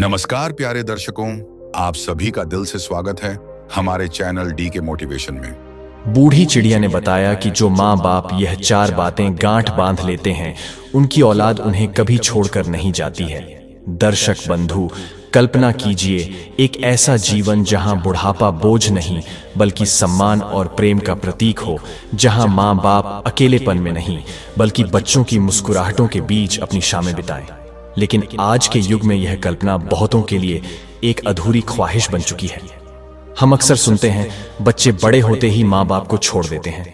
नमस्कार प्यारे दर्शकों, आप सभी का दिल से स्वागत है हमारे चैनल डी के मोटिवेशन में। बूढ़ी चिड़िया ने बताया कि जो माँ बाप यह 4 बातें गांठ बांध लेते हैं, उनकी औलाद उन्हें कभी छोड़कर नहीं जाती है। दर्शक बंधु, कल्पना कीजिए एक ऐसा जीवन जहां बुढ़ापा बोझ नहीं बल्कि सम्मान और प्रेम का प्रतीक हो, जहां माँ बाप अकेलेपन में नहीं बल्कि बच्चों की मुस्कुराहटों के बीच अपनी शामें बिताएं। लेकिन आज के युग में यह कल्पना बहुतों के लिए एक अधूरी ख्वाहिश बन चुकी है। हम अक्सर सुनते हैं बच्चे बड़े होते ही माँ बाप को छोड़ देते हैं,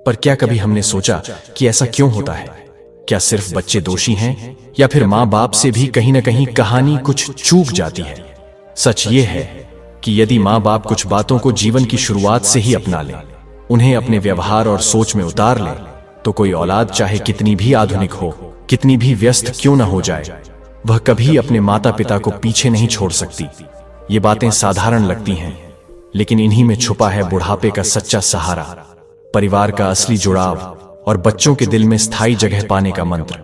पर क्या कभी हमने सोचा कि ऐसा क्यों होता है? क्या सिर्फ बच्चे दोषी हैं या फिर माँ बाप से भी कहीं ना कहीं कहानी कुछ चूक जाती है? सच ये है कि यदि माँ बाप कुछ बातों को जीवन की शुरुआत से ही अपना लें, उन्हें अपने व्यवहार और सोच में उतार लें, तो कोई औलाद चाहे कितनी भी आधुनिक हो, कितनी भी व्यस्त क्यों न हो जाए, वह कभी अपने माता पिता को पीछे नहीं छोड़ सकती। ये बातें साधारण लगती हैं, लेकिन इन्हीं में छुपा है बुढ़ापे का सच्चा सहारा, परिवार का असली जुड़ाव और बच्चों के दिल में स्थायी जगह पाने का मंत्र।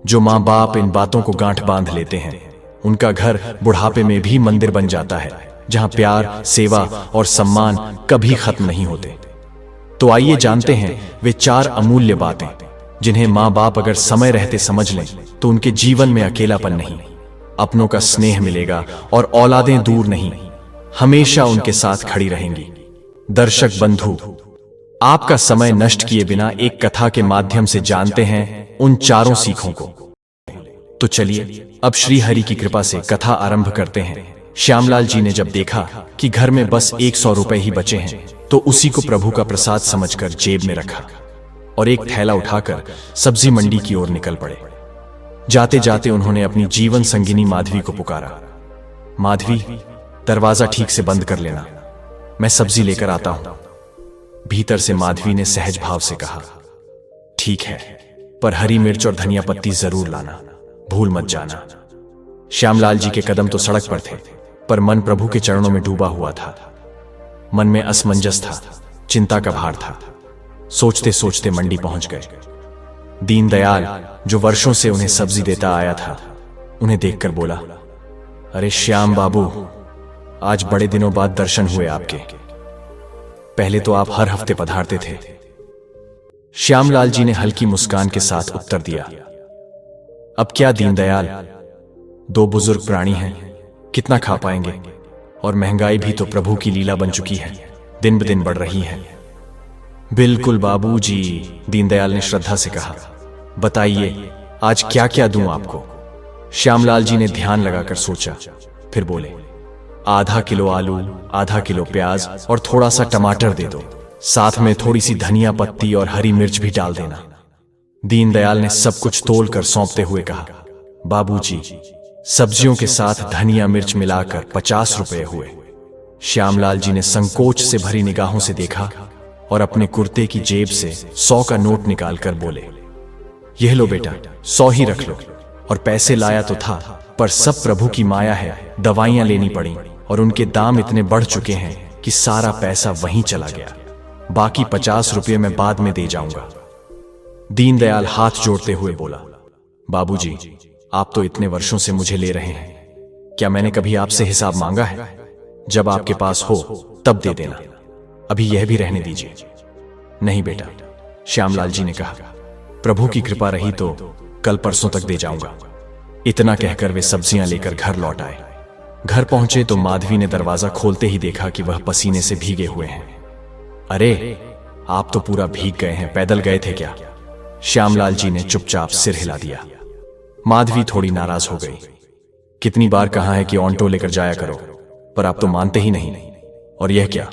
जो माँ बाप इन बातों को गांठ बांध लेते हैं, उनका घर बुढ़ापे में भी मंदिर बन जाता है, जहां प्यार, सेवा और सम्मान कभी खत्म नहीं होते। तो आइए जानते हैं वे 4 अमूल्य बातें जिन्हें माँ बाप अगर समय रहते समझ लें तो उनके जीवन में अकेलापन नहीं, अपनों का स्नेह मिलेगा और औलादें दूर नहीं, हमेशा उनके साथ खड़ी रहेंगी। दर्शक बंधु, आपका समय नष्ट किए बिना एक कथा के माध्यम से जानते हैं उन 4 सीखों को। तो चलिए अब श्री हरि की कृपा से कथा आरंभ करते हैं। श्यामलाल जी ने जब देखा कि घर में बस 100 रुपए ही बचे हैं, तो उसी को प्रभु का प्रसाद समझकर जेब में रखा और एक थैला उठाकर सब्जी मंडी की ओर निकल पड़े। जाते जाते उन्होंने अपनी जीवन संगिनी माधवी को पुकारा। माधवी, दरवाजा ठीक से बंद कर लेना, मैं सब्जी लेकर आता हूं। भीतर से माधवी ने सहज भाव से कहा, ठीक है, पर हरी मिर्च और धनिया पत्ती जरूर लाना, भूल मत जाना। श्यामलाल जी के कदम तो सड़क पर थे, पर मन प्रभु के चरणों में डूबा हुआ था। मन में असमंजस था, चिंता का भार था। सोचते सोचते मंडी पहुंच गए। दीनदयाल, जो वर्षों से उन्हें सब्जी देता आया था, उन्हें देखकर बोला, अरे श्याम बाबू, आज बड़े दिनों बाद दर्शन हुए आपके। पहले तो आप हर हफ्ते पधारते थे। श्यामलाल जी ने हल्की मुस्कान के साथ उत्तर दिया, अब क्या दीनदयाल, 2 बुजुर्ग प्राणी हैं, कितना खा पाएंगे? और महंगाई भी तो प्रभु की लीला बन चुकी है, दिन ब दिन बढ़ रही है। बिल्कुल बाबूजी, दीनदयाल ने श्रद्धा से कहा, बताइए आज क्या क्या दूं आपको? श्यामलाल जी ने ध्यान लगाकर सोचा, फिर बोले, आधा किलो आलू, आधा किलो प्याज और थोड़ा सा टमाटर दे दो, साथ में थोड़ी सी धनिया पत्ती और हरी मिर्च भी डाल देना। दीनदयाल ने सब कुछ तोल कर सौंपते हुए कहा, बाबूजी, सब्जियों के साथ धनिया मिर्च मिलाकर 50 रुपए हुए। श्यामलाल जी ने संकोच से भरी निगाहों से देखा और अपने कुर्ते की जेब से 100 का नोट निकालकर बोले, यह लो बेटा, 100 ही रख लो। और पैसे लाया तो था, पर सब प्रभु की माया है, दवाइयां लेनी पड़ी और उनके दाम इतने बढ़ चुके हैं कि सारा पैसा वहीं चला गया। बाकी 50 रुपये मैं बाद में दे जाऊंगा। दीनदयाल हाथ जोड़ते हुए बोला, बाबूजी, आप तो इतने वर्षों से मुझे ले रहे हैं, क्या मैंने कभी आपसे हिसाब मांगा है? जब आपके पास हो तब दे देना, अभी यह भी रहने दीजिए। नहीं बेटा, श्यामलाल जी ने कहा, प्रभु की कृपा रही तो कल परसों तक दे जाऊंगा। इतना कहकर वे सब्जियां लेकर घर लौट आए। घर पहुंचे तो माधवी ने दरवाजा खोलते ही देखा कि वह पसीने से भीगे हुए हैं। अरे, आप तो पूरा भीग गए हैं, पैदल गए थे क्या? श्यामलाल जी ने चुपचाप सिर हिला दिया। माधवी थोड़ी नाराज हो गई। कितनी बार कहा है कि ऑन्टो लेकर जाया करो, पर आप तो मानते ही नहीं। और यह क्या,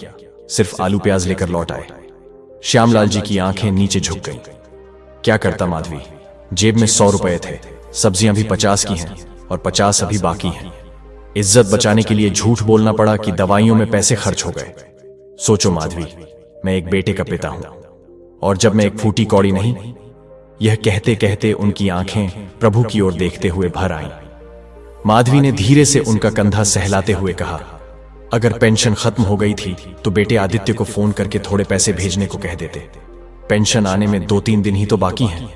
सिर्फ आलू प्याज लेकर लौट आए। श्यामलाल जी की आंखें नीचे झुक गईं। क्या करता माधवी, जेब में 100 रुपए थे, सब्जियां भी 50 की हैं और 50 अभी बाकी हैं। इज्जत बचाने के लिए झूठ बोलना पड़ा कि दवाइयों में पैसे खर्च हो गए। सोचो माधवी, मैं एक बेटे का पिता हूं, और जब मैं एक फूटी कौड़ी नहीं। यह कहते कहते उनकी आंखें प्रभु की ओर देखते हुए भर आईं। माधवी ने धीरे से उनका कंधा सहलाते हुए कहा, अगर पेंशन खत्म हो गई थी तो बेटे आदित्य को फोन करके थोड़े पैसे भेजने को कह देते। पेंशन आने में 2-3 दिन ही तो बाकी हैं।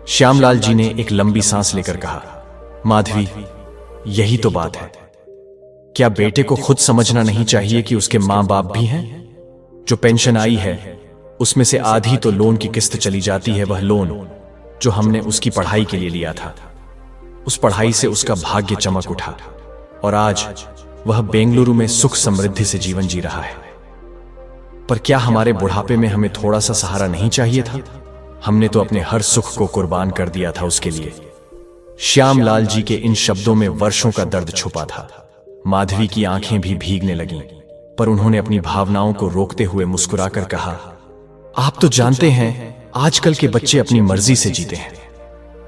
श्यामलाल जी ने एक लंबी सांस लेकर कहा, माधवी, यही तो बात है। क्या बेटे को खुद समझना नहीं चाहिए कि उसके मां बाप भी हैं? जो पेंशन आई है उसमें से आधी तो लोन की किस्त चली जाती है, वह लोन जो हमने उसकी पढ़ाई के लिए लिया था। उस पढ़ाई से उसका भाग्य चमक उठा और आज वह बेंगलुरु में सुख समृद्धि से जीवन जी रहा है। पर क्या हमारे बुढ़ापे में हमें थोड़ा सा सहारा नहीं चाहिए था? हमने तो अपने हर सुख को कुर्बान कर दिया था उसके लिए। श्यामलाल जी के इन शब्दों में वर्षों का दर्द छुपा था। माधवी की आंखें भी भीगने लगीं, पर उन्होंने अपनी भावनाओं को रोकते हुए मुस्कुराकर कहा, आप तो जानते हैं आजकल के बच्चे अपनी मर्जी से जीते हैं।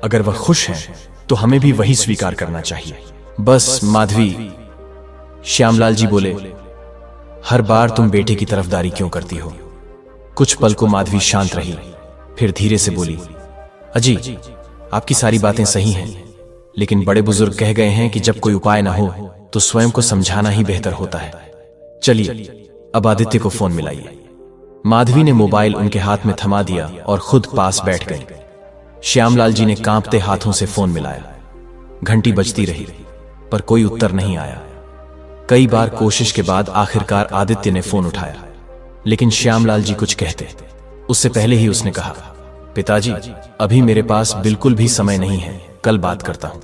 अगर वह खुश हैं तो हमें भी वही स्वीकार करना चाहिए। बस माधवी, श्यामलाल जी बोले, हर बार तुम बेटे की तरफदारी क्यों करती हो? कुछ पल को माधवी शांत रही, फिर धीरे से बोली, अजी आपकी सारी बातें सही हैं, लेकिन बड़े बुजुर्ग कह गए हैं कि जब कोई उपाय ना हो तो स्वयं को समझाना ही बेहतर होता है। चलिए अब आदित्य को फोन मिलाइए। माधवी ने मोबाइल उनके हाथ में थमा दिया और खुद पास बैठ गई। श्यामलाल जी ने कांपते हाथों से फोन मिलाया। घंटी बजती रही पर कोई उत्तर नहीं आया। कई बार कोशिश के बाद आखिरकार आदित्य ने फोन उठाया, लेकिन श्यामलाल जी कुछ कहते उससे पहले ही उसने कहा, पिताजी अभी मेरे पास बिल्कुल भी समय नहीं है, कल बात करता हूं।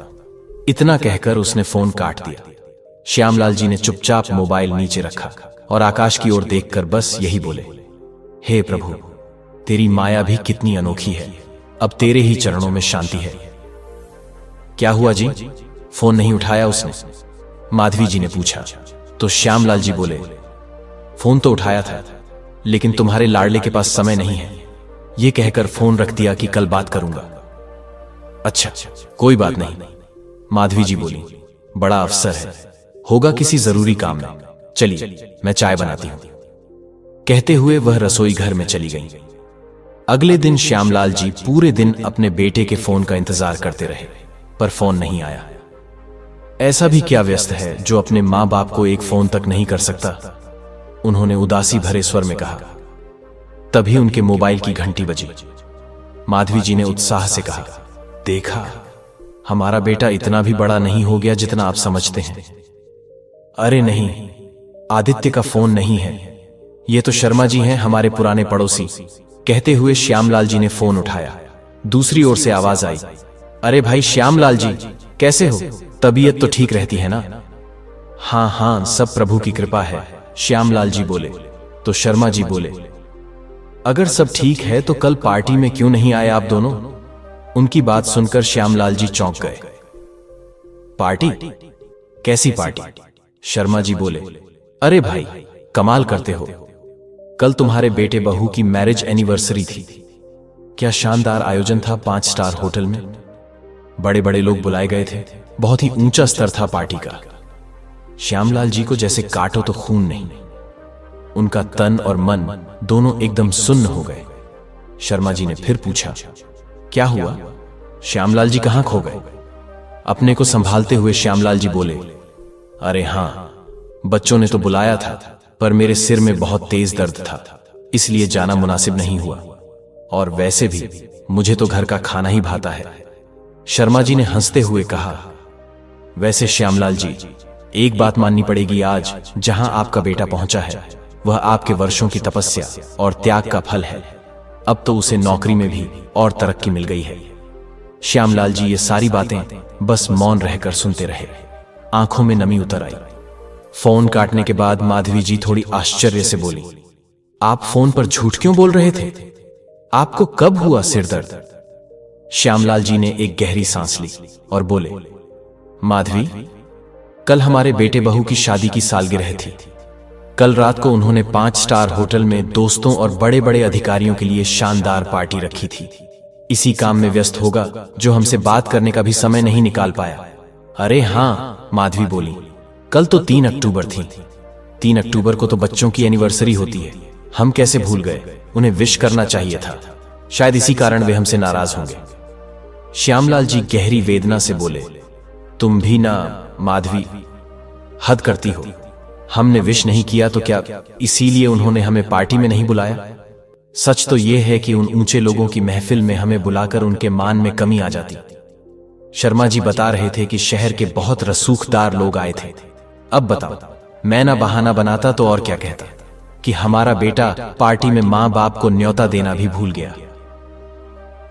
इतना कहकर उसने फोन काट दिया। श्यामलाल जी ने चुपचाप मोबाइल नीचे रखा और आकाश की ओर देखकर बस यही बोले, हे प्रभु, तेरी माया भी कितनी अनोखी है, अब तेरे ही चरणों में शांति है। क्या हुआ जी? फोन नहीं उठाया उसने? माधवी जी ने पूछा। तो श्यामलाल जी बोले, फोन तो उठाया था, लेकिन तुम्हारे लाडले के पास समय नहीं है, ये कहकर फोन रख दिया कि कल बात करूंगा। अच्छा कोई बात नहीं, माधवी जी बोली, बड़ा अफसर है, होगा किसी जरूरी काम में, चलिए मैं चाय बनाती हूं। कहते हुए वह रसोई घर में चली गई। अगले दिन श्यामलाल जी पूरे दिन अपने बेटे के फोन का इंतजार करते रहे, पर फोन नहीं आया। ऐसा भी क्या व्यस्त है जो अपने मां बाप को एक फोन तक नहीं कर सकता? उन्होंने उदासी भरे स्वर में कहा। तभी उनके मोबाइल की घंटी बजी। माधवी जी ने उत्साह से कहा, देखा, हमारा बेटा इतना भी बड़ा नहीं हो गया जितना आप समझते हैं। अरे नहीं, आदित्य का फोन नहीं है, ये तो शर्मा जी हैं, हमारे पुराने पड़ोसी। कहते हुए श्यामलाल जी ने फोन उठाया। दूसरी ओर से आवाज आई, अरे भाई श्यामलाल जी, कैसे हो? तबीयत तो ठीक रहती है ना? हाँ हाँ, सब प्रभु की कृपा है, श्यामलाल जी बोले। तो शर्मा जी बोले, अगर सब ठीक है तो कल पार्टी में क्यों नहीं आए आप दोनों? उनकी बात सुनकर श्यामलाल जी चौंक गए। पार्टी? कैसी पार्टी? शर्मा जी बोले, अरे भाई कमाल करते हो, कल तुम्हारे बेटे बहू की मैरिज एनिवर्सरी थी। क्या शानदार आयोजन था 5 स्टार होटल में। बड़े बड़े लोग बुलाए गए थे, बहुत ही ऊंचा स्तर था पार्टी का। श्यामलाल जी को जैसे काटो तो खून नहीं, उनका तन और मन दोनों एकदम सुन्न हो गए। शर्मा जी ने फिर पूछा, क्या हुआ? श्यामलाल जी कहां खो गए? अपने को संभालते हुए श्यामलाल जी बोले, अरे हां, बच्चों ने तो बुलाया था, पर मेरे सिर में बहुत तेज दर्द था, इसलिए जाना मुनासिब नहीं हुआ। और वैसे भी मुझे तो घर का खाना ही भाता है। शर्मा जी ने हंसते हुए कहा, वैसे श्यामलाल जी, एक बात माननी पड़ेगी, आज जहां आपका बेटा पहुंचा है वह आपके वर्षों की तपस्या और त्याग का फल है। अब तो उसे नौकरी में भी और तरक्की मिल गई है। श्यामलाल जी ये सारी बातें बस मौन रहकर सुनते रहे। आंखों में नमी उतर आई। फोन काटने के बाद माधवी जी थोड़ी आश्चर्य से बोली, आप फोन पर झूठ क्यों बोल रहे थे? आपको कब हुआ सिर दर्द? श्यामलाल जी ने एक गहरी सांस ली और बोले, माधवी, कल हमारे बेटे बहू की शादी की सालगिरह थी। कल रात को उन्होंने 5 स्टार होटल में दोस्तों और बड़े बड़े अधिकारियों के लिए शानदार पार्टी रखी थी। इसी काम में व्यस्त होगा जो हमसे बात करने का भी समय नहीं निकाल पाया। अरे हाँ, माधवी बोली, कल तो 3 अक्टूबर थी। 3 अक्टूबर को तो बच्चों की एनिवर्सरी होती है, हम कैसे भूल गए? उन्हें विश करना चाहिए था, शायद इसी कारण वे हमसे नाराज होंगे। श्यामलाल जी गहरी वेदना से बोले, तुम भी ना माधवी, हद करती हो। हमने विश नहीं किया तो क्या इसीलिए उन्होंने हमें पार्टी में नहीं बुलाया? सच तो यह है कि उन ऊंचे लोगों की महफिल में हमें बुलाकर उनके मान में कमी आ जाती। शर्मा जी बता रहे थे कि शहर के बहुत रसूखदार लोग आए थे। अब बताओ, मैं ना बहाना बनाता तो और क्या कहता कि हमारा बेटा पार्टी में मां बाप को न्योता देना भी भूल गया।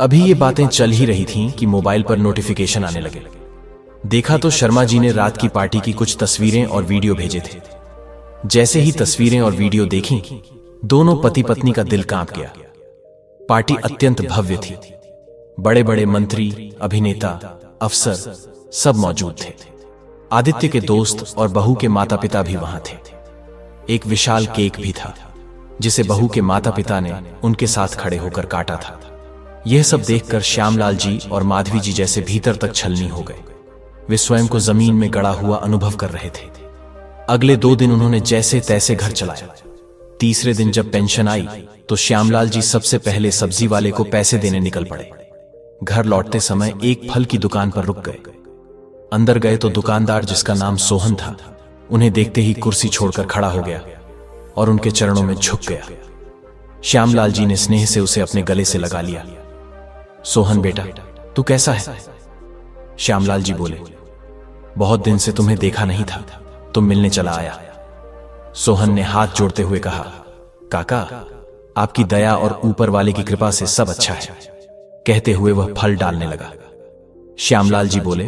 अभी ये बातें चल ही रही थीं कि मोबाइल पर नोटिफिकेशन आने लगे। देखा तो शर्मा जी ने रात की पार्टी की कुछ तस्वीरें और वीडियो भेजे थे। जैसे ही तस्वीरें और वीडियो देखी, दोनों पति पत्नी का दिल कांप गया। पार्टी अत्यंत भव्य थी। बड़े बड़े मंत्री, अभिनेता, अफसर सब मौजूद थे। आदित्य के दोस्त और बहू के माता पिता भी वहां थे। एक विशाल केक भी था, जिसे बहू के माता पिता ने उनके साथ खड़े होकर काटा था। यह सब देखकर श्यामलाल जी और माधवी जी जैसे भीतर तक छलनी हो गए। वे स्वयं को जमीन में गड़ा हुआ अनुभव कर रहे थे। अगले 2 दिन उन्होंने जैसे तैसे घर चलाया। तीसरे दिन जब पेंशन आई तो श्यामलाल जी सबसे पहले सब्जी वाले को पैसे देने निकल पड़े। घर लौटते समय एक फल की दुकान पर रुक गए। अंदर गए तो दुकानदार, जिसका नाम सोहन था, उन्हें देखते ही कुर्सी छोड़कर खड़ा हो गया और उनके चरणों में झुक गया। श्यामलाल जी ने स्नेह से उसे अपने गले से लगा लिया। सोहन बेटा, तू कैसा है? श्यामलाल जी बोले, बहुत दिन से तुम्हें देखा नहीं था, तुम मिलने चला आया। सोहन ने हाथ जोड़ते हुए कहा, काका, आपकी दया और ऊपर वाले की कृपा से सब अच्छा है। कहते हुए वह फल डालने लगा। श्यामलाल जी बोले,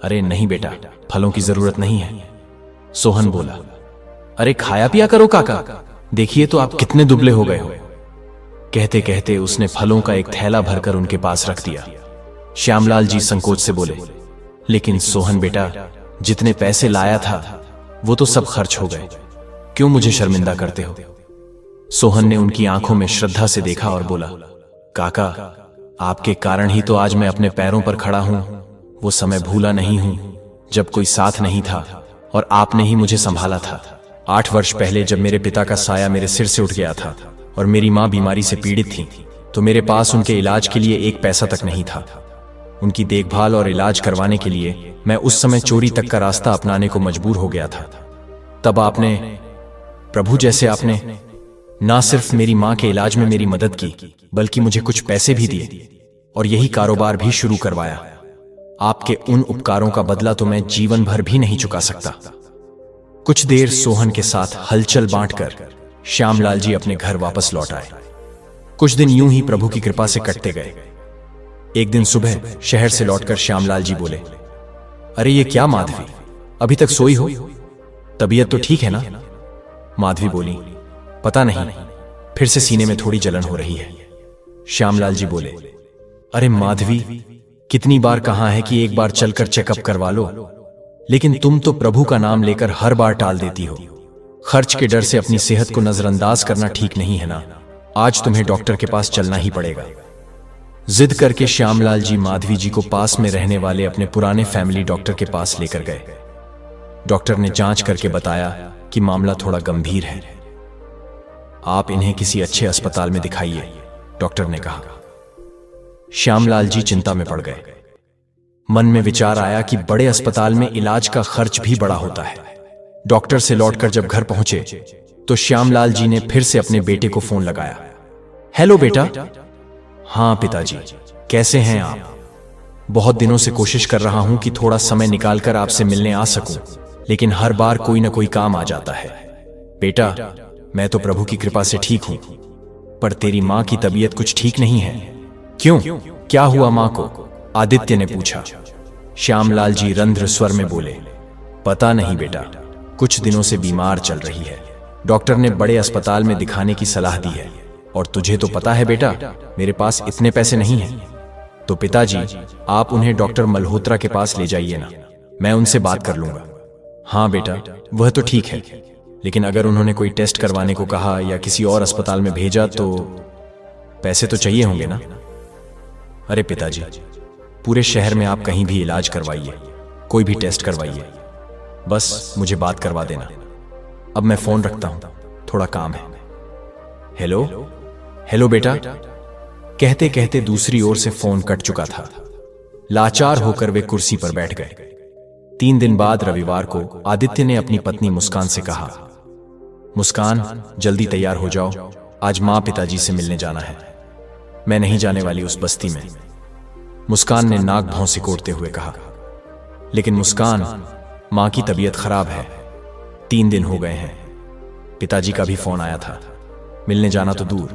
अरे नहीं बेटा, फलों की जरूरत नहीं है। सोहन बोला, अरे खाया पिया करो काका, देखिए तो आप कितने दुबले हो गए हो। कहते कहते उसने फलों का एक थैला भरकर उनके पास रख दिया। श्यामलाल जी संकोच से बोले, लेकिन सोहन बेटा, जितने पैसे लाया था वो तो सब खर्च हो गए, क्यों मुझे शर्मिंदा करते हो? सोहन ने उनकी आंखों में श्रद्धा से देखा और बोला, काका, आपके कारण ही तो आज मैं अपने पैरों पर खड़ा हूं। वो समय भूला नहीं हूं जब कोई साथ नहीं था और आपने ही मुझे संभाला था। 8 वर्ष पहले जब मेरे पिता का साया मेरे सिर से उठ गया था और मेरी मां बीमारी से पीड़ित थी, तो मेरे पास उनके इलाज के लिए 1 पैसा तक नहीं था। उनकी देखभाल और इलाज करवाने के लिए मैं उस समय चोरी तक का रास्ता अपनाने को मजबूर हो गया था। तब आपने, प्रभु जैसे आपने ना सिर्फ मेरी मां के इलाज में मेरी मदद की, बल्कि मुझे कुछ पैसे भी दिए और यही कारोबार भी शुरू करवाया। आपके उन उपकारों का बदला तो मैं जीवन भर भी नहीं चुका सकता। कुछ देर सोहन के साथ हलचल बांटकर श्यामलाल जी अपने घर वापस लौट आए। कुछ दिन यूं ही प्रभु की कृपा से कटते गए। एक दिन सुबह शहर से लौटकर श्यामलाल जी बोले, अरे ये क्या माधवी, अभी तक सोई हो? तबीयत तो ठीक है ना? माधवी बोली, पता नहीं, फिर से सीने में थोड़ी जलन हो रही है। श्यामलाल जी बोले, अरे माधवी, कितनी बार कहा है कि एक बार चलकर चेकअप करवा लो, लेकिन तुम तो प्रभु का नाम लेकर हर बार टाल देती हो। खर्च के डर से अपनी सेहत को नजरअंदाज करना ठीक नहीं है ना। आज तुम्हें डॉक्टर के पास चलना ही पड़ेगा। जिद करके श्यामलाल जी माधवी जी को पास में रहने वाले अपने पुराने फैमिली डॉक्टर के पास लेकर गए। डॉक्टर ने जांच करके बताया कि मामला थोड़ा गंभीर है, आप इन्हें किसी अच्छे अस्पताल में दिखाइए, डॉक्टर ने कहा। श्यामलाल जी चिंता में पड़ गए। मन में विचार आया कि बड़े अस्पताल में इलाज का खर्च भी बड़ा होता है। डॉक्टर से लौटकर जब घर पहुंचे तो श्यामलाल जी ने फिर से अपने बेटे को फोन लगाया। हेलो बेटा। हाँ पिताजी, कैसे हैं आप? बहुत दिनों से कोशिश कर रहा हूं कि थोड़ा समय निकालकर आपसे मिलने आ सकूं, लेकिन हर बार कोई ना कोई काम आ जाता है। बेटा, मैं तो प्रभु की कृपा से ठीक हूं, पर तेरी मां की तबीयत कुछ ठीक नहीं है। क्यों, क्या हुआ मां को? आदित्य ने पूछा। श्यामलाल जी रंध्र स्वर में बोले, पता नहीं बेटा, कुछ दिनों से बीमार चल रही है। डॉक्टर ने बड़े अस्पताल में दिखाने की सलाह दी है, और तुझे तो पता है बेटा, मेरे पास इतने पैसे नहीं हैं। तो पिताजी, आप उन्हें डॉक्टर मल्होत्रा के पास ले जाइए ना, मैं उनसे बात कर लूंगा। हाँ बेटा, वह तो ठीक है, लेकिन अगर उन्होंने कोई टेस्ट करवाने को कहा या किसी और अस्पताल में भेजा तो पैसे तो चाहिए होंगे ना। अरे पिताजी, पूरे शहर में आप कहीं भी इलाज करवाइए, कोई भी टेस्ट करवाइए, बस मुझे बात करवा देना। अब मैं फोन रखता हूं, थोड़ा काम है। हेलो हेलो बेटा। कहते कहते दूसरी ओर से फोन कट चुका था। लाचार होकर वे कुर्सी पर बैठ गए। 3 दिन बाद रविवार को आदित्य ने अपनी पत्नी मुस्कान से कहा, मुस्कान, जल्दी तैयार हो जाओ, आज मां पिताजी से मिलने जाना है। मैं नहीं जाने वाली उस बस्ती में। मुस्कान ने नाक भौं सिकोड़ते हुए कहा। लेकिन मुस्कान, मां की तबीयत खराब है, 3 दिन हो गए हैं। पिताजी का भी फोन आया था, मिलने जाना तो दूर,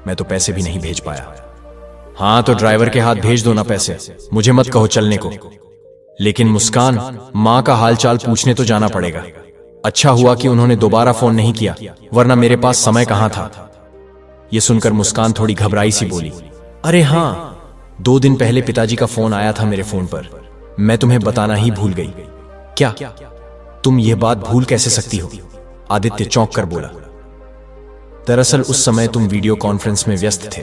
मैं तो पैसे भी नहीं भेज पाया। हाँ तो ड्राइवर के हाथ भेज दो ना पैसे, मुझे मत कहो चलने को। लेकिन मुस्कान, मां का हालचाल पूछने तो जाना पड़ेगा। अच्छा हुआ कि उन्होंने दोबारा फोन नहीं किया, वरना मेरे पास समय कहां था। यह सुनकर मुस्कान थोड़ी घबराई सी बोली, अरे हाँ, 2 दिन पहले पिताजी का फोन आया था मेरे फोन पर, मैं तुम्हें बताना ही भूल गई। क्या तुम यह बात भूल कैसे सकती हो? आदित्य चौंक कर बोला। दरअसल उस समय तुम वीडियो कॉन्फ्रेंस में व्यस्त थे,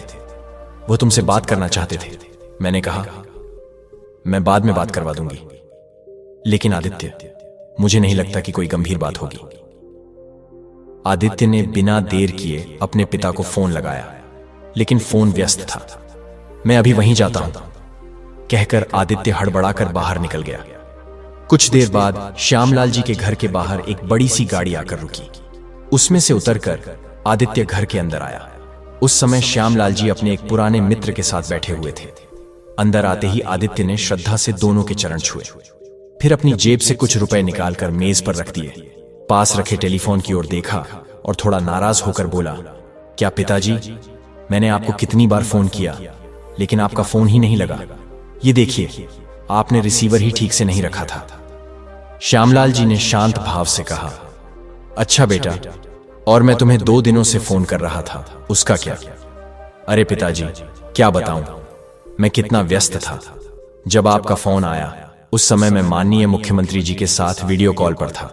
वो तुमसे बात करना चाहते थे। मैंने कहा मैं बाद में बात करवा दूंगी। लेकिन आदित्य, मुझे नहीं लगता कि कोई गंभीर बात होगी। आदित्य ने बिना देर किए अपने पिता को फोन लगाया, लेकिन फोन व्यस्त था। मैं अभी वहीं जाता हूं, कहकर आदित्य हड़बड़ाकर बाहर निकल गया। कुछ देर बाद श्यामलाल जी के घर के बाहर एक बड़ी सी गाड़ी आकर रुकी। उसमें से उतरकर आदित्य घर के अंदर आया। उस समय श्यामलाल जी अपने एक पुराने मित्र के साथ बैठे हुए थे। अंदर आते ही आदित्य ने श्रद्धा से दोनों के चरण छुए, फिर अपनी जेब से कुछ रुपए निकालकर मेज पर रख दिए। पास रखे टेलीफोन की ओर देखा और थोड़ा नाराज होकर बोला, क्या पिताजी, मैंने आपको कितनी बार फोन किया, लेकिन आपका फोन ही नहीं लगा। ये देखिए, आपने रिसीवर ही ठीक से नहीं रखा था। श्यामलाल जी ने शांत भाव से कहा, अच्छा बेटा, और मैं तुम्हें 2 दिनों से फोन कर रहा था, उसका क्या? अरे पिताजी, क्या बताऊं, मैं कितना व्यस्त था। जब आपका फोन आया उस समय मैं माननीय मुख्यमंत्री जी के साथ वीडियो कॉल पर था।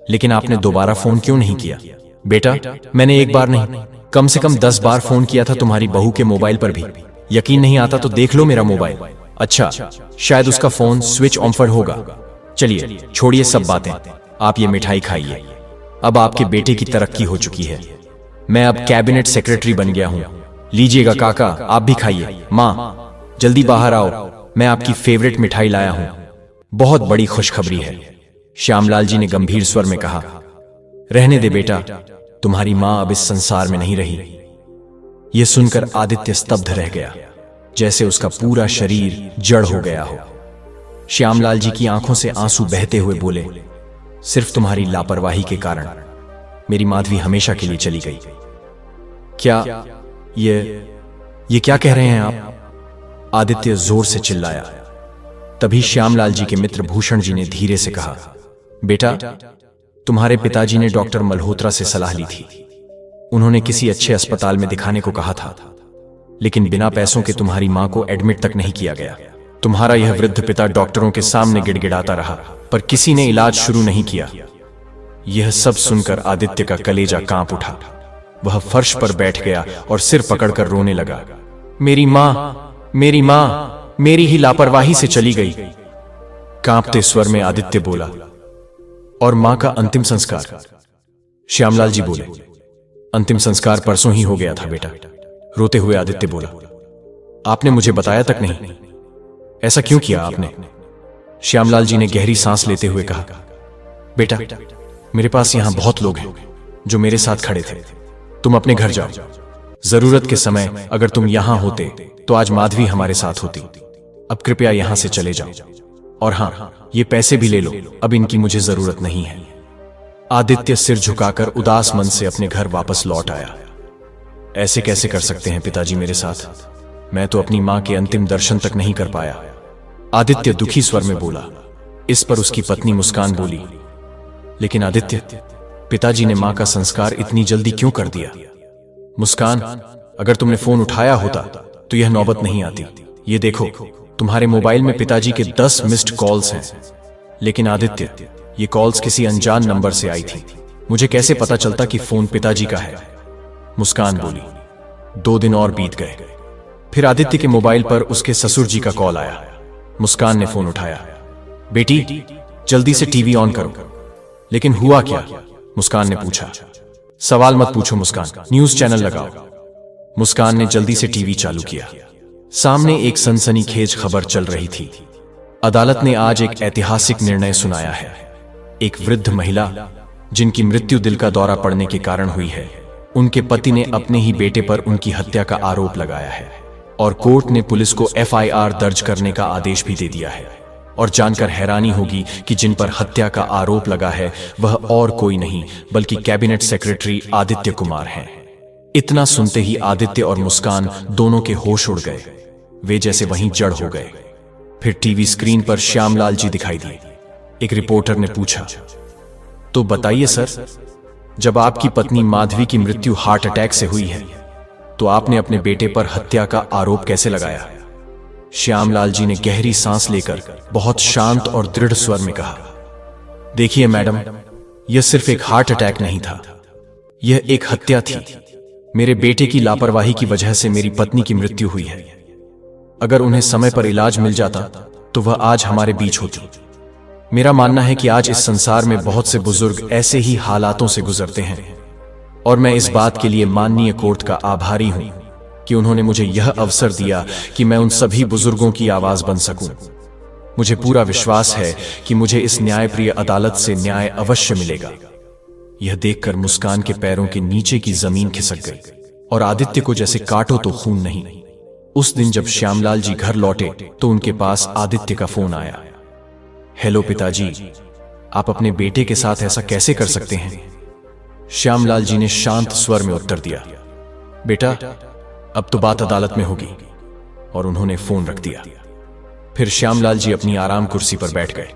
लेकिन आपने दोबारा फोन क्यों नहीं किया? बेटा, मैंने एक बार नहीं, कम से कम 10 बार फोन किया था तुम्हारी बहू के मोबाइल पर भी। यकीन नहीं आता तो देख लो मेरा मोबाइल। अच्छा, शायद उसका फोन स्विच ऑन पर होगा। चलिए छोड़िए सब बातें, आप ये मिठाई खाइए। अब आपके बेटे की तरक्की हो चुकी है, मैं अब कैबिनेट सेक्रेटरी बन गया हूं। लीजिएगा काका, आप भी खाइए। मां, जल्दी बाहर आओ, मैं आपकी फेवरेट मिठाई लाया हूं, बहुत बड़ी खुशखबरी है। श्यामलाल जी ने गंभीर स्वर में कहा, रहने दे बेटा, तुम्हारी मां अब इस संसार में नहीं रही। यह सुनकर आदित्य स्तब्ध रह गया, जैसे उसका पूरा शरीर जड़ हो गया हो। श्यामलाल जी की आंखों से आंसू बहते हुए बोले, सिर्फ तुम्हारी लापरवाही के कारण मेरी माधवी हमेशा के लिए चली गई। क्या ये क्या कह रहे हैं आप? आदित्य जोर से चिल्लाया। तभी श्यामलाल जी के मित्र भूषण जी ने धीरे से कहा, बेटा, तुम्हारे पिताजी ने डॉक्टर मल्होत्रा से सलाह ली थी। उन्होंने किसी अच्छे अस्पताल में दिखाने को कहा था, लेकिन बिना पैसों के तुम्हारी मां को एडमिट तक नहीं किया गया। तुम्हारा यह वृद्ध पिता डॉक्टरों के सामने गिड़गिड़ाता रहा, पर किसी ने इलाज शुरू नहीं किया। यह सब सुनकर आदित्य का कलेजा कांप उठा। वह फर्श पर बैठ गया और सिर पकड़कर रोने लगा। मेरी मां मेरी ही लापरवाही से चली गई। कांपते स्वर में आदित्य बोला, और मां का अंतिम संस्कार? श्यामलाल जी बोले, अंतिम संस्कार परसों ही हो गया था बेटा। रोते हुए आदित्य बोला, आपने मुझे बताया तक नहीं, ऐसा क्यों किया आपने? श्यामलाल जी ने गहरी सांस लेते हुए कहा, बेटा, मेरे पास यहां बहुत लोग हैं जो मेरे साथ खड़े थे। तुम अपने घर जाओ, जरूरत के समय अगर तुम यहां होते तो आज माधवी हमारे साथ होती। अब कृपया यहां से चले जाओ, और हां, ये पैसे भी ले लो, अब इनकी मुझे जरूरत नहीं है। आदित्य सिर झुकाकर उदास मन से अपने घर वापस लौट आया। ऐसे कैसे कर सकते हैं पिताजी मेरे साथ? मैं तो अपनी मां के अंतिम दर्शन तक नहीं कर पाया। आदित्य दुखी स्वर में बोला। इस पर उसकी पत्नी मुस्कान बोली, लेकिन आदित्य, पिताजी ने मां का संस्कार इतनी जल्दी क्यों कर दिया? मुस्कान, अगर तुमने फोन उठाया होता तो यह नौबत नहीं आती। ये देखो, तुम्हारे मोबाइल में पिताजी के 10 मिस्ड कॉल्स हैं। लेकिन आदित्य, ये कॉल्स किसी अनजान नंबर से आई थी, मुझे कैसे पता चलता कि फोन पिताजी का है? मुस्कान बोली। 2 दिन और बीत गए, फिर आदित्य के मोबाइल पर उसके ससुर जी का कॉल आया। मुस्कान ने फोन उठाया। बेटी, जल्दी से टीवी ऑन करो। लेकिन हुआ क्या? मुस्कान ने पूछा। सवाल मत पूछो मुस्कान, न्यूज चैनल लगाओ। मुस्कान ने जल्दी से टीवी चालू किया। सामने एक सनसनीखेज खबर चल रही थी। अदालत ने आज एक ऐतिहासिक निर्णय सुनाया है। एक वृद्ध महिला, जिनकी मृत्यु दिल का दौरा पड़ने के कारण हुई है, उनके पति ने अपने ही बेटे पर उनकी हत्या का आरोप लगाया है। और कोर्ट ने पुलिस को एफआईआर दर्ज करने का आदेश भी दे दिया है। और जानकर हैरानी होगी कि जिन पर हत्या का आरोप लगा है वह और कोई नहीं बल्कि कैबिनेट सेक्रेटरी आदित्य कुमार हैं। इतना सुनते ही आदित्य और मुस्कान दोनों के होश उड़ गए। वे जैसे वहीं जड़ हो गए। फिर टीवी स्क्रीन पर श्यामलाल जी दिखाई दिए। एक रिपोर्टर ने पूछा, तो बताइए सर, जब आपकी पत्नी माधवी की मृत्यु हार्ट अटैक से हुई है तो आपने अपने बेटे पर हत्या का आरोप कैसे लगाया? श्यामलाल जी ने गहरी सांस लेकर बहुत शांत और दृढ़ स्वर में कहा, देखिए मैडम, यह सिर्फ एक हार्ट अटैक नहीं था, यह एक हत्या थी। मेरे बेटे की लापरवाही की वजह से मेरी पत्नी की मृत्यु हुई है। अगर उन्हें समय पर इलाज मिल जाता तो वह आज हमारे बीच होती। मेरा मानना है कि आज इस संसार में बहुत से बुजुर्ग ऐसे ही हालातों से गुजरते हैं और मैं इस बात के लिए माननीय कोर्ट का आभारी हूं कि उन्होंने मुझे यह अवसर दिया कि मैं उन सभी बुजुर्गों की आवाज बन सकूं। मुझे पूरा विश्वास है कि मुझे इस न्यायप्रिय अदालत से न्याय अवश्य मिलेगा। यह देखकर मुस्कान के पैरों के नीचे की जमीन खिसक गई और आदित्य को जैसे काटो तो खून नहीं। उस दिन जब श्यामलाल जी घर लौटे तो उनके पास आदित्य का फोन आया। हेलो पिताजी, आप अपने बेटे के साथ ऐसा कैसे कर सकते हैं? श्यामलाल जी ने शांत स्वर में उत्तर दिया, बेटा, अब तो बात अदालत में होगी। और उन्होंने फोन रख दिया। फिर श्यामलाल जी अपनी आराम कुर्सी पर बैठ गए।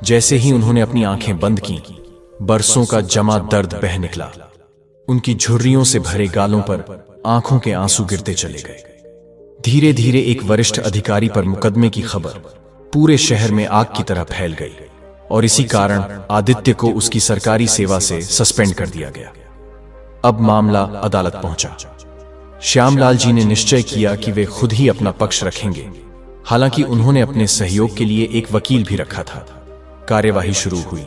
जैसे ही उन्होंने अपनी आंखें बंद की, बरसों का जमा दर्द बह निकला। उनकी झुर्रियों से भरे गालों पर आंखों के आंसू गिरते चले गए। धीरे धीरे एक वरिष्ठ अधिकारी पर मुकदमे की खबर पूरे शहर में आग की तरह फैल गई और इसी कारण आदित्य को उसकी सरकारी सेवा से सस्पेंड कर दिया गया। अब मामला अदालत पहुंचा। श्यामलाल जी ने निश्चय किया कि वे खुद ही अपना पक्ष रखेंगे। हालांकि उन्होंने अपने सहयोग के लिए एक वकील भी रखा था। कार्यवाही शुरू हुई।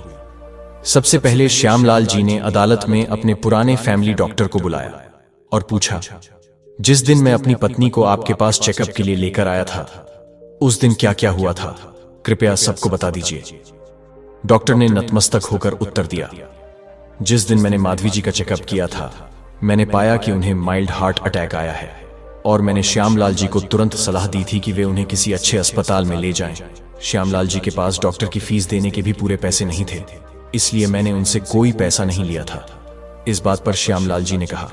सबसे पहले श्यामलाल जी ने अदालत में अपने पुराने फैमिली डॉक्टर को बुलाया और पूछा, जिस दिन मैं अपनी पत्नी को आपके पास चेकअप के लिए लेकर आया था, उस दिन क्या क्या हुआ था? कृपया सबको बता दीजिए। डॉक्टर ने नतमस्तक होकर उत्तर दिया, जिस दिन मैंने माधवी जी का चेकअप किया था, मैंने पाया कि उन्हें माइल्ड हार्ट अटैक आया है और मैंने श्यामलाल जी को तुरंत सलाह दी थी कि वे उन्हें किसी अच्छे अस्पताल में ले जाएं। श्यामलाल जी के पास डॉक्टर की फीस देने के भी पूरे पैसे नहीं थे, इसलिए मैंने उनसे कोई पैसा नहीं लिया था। इस बात पर श्यामलाल जी ने कहा,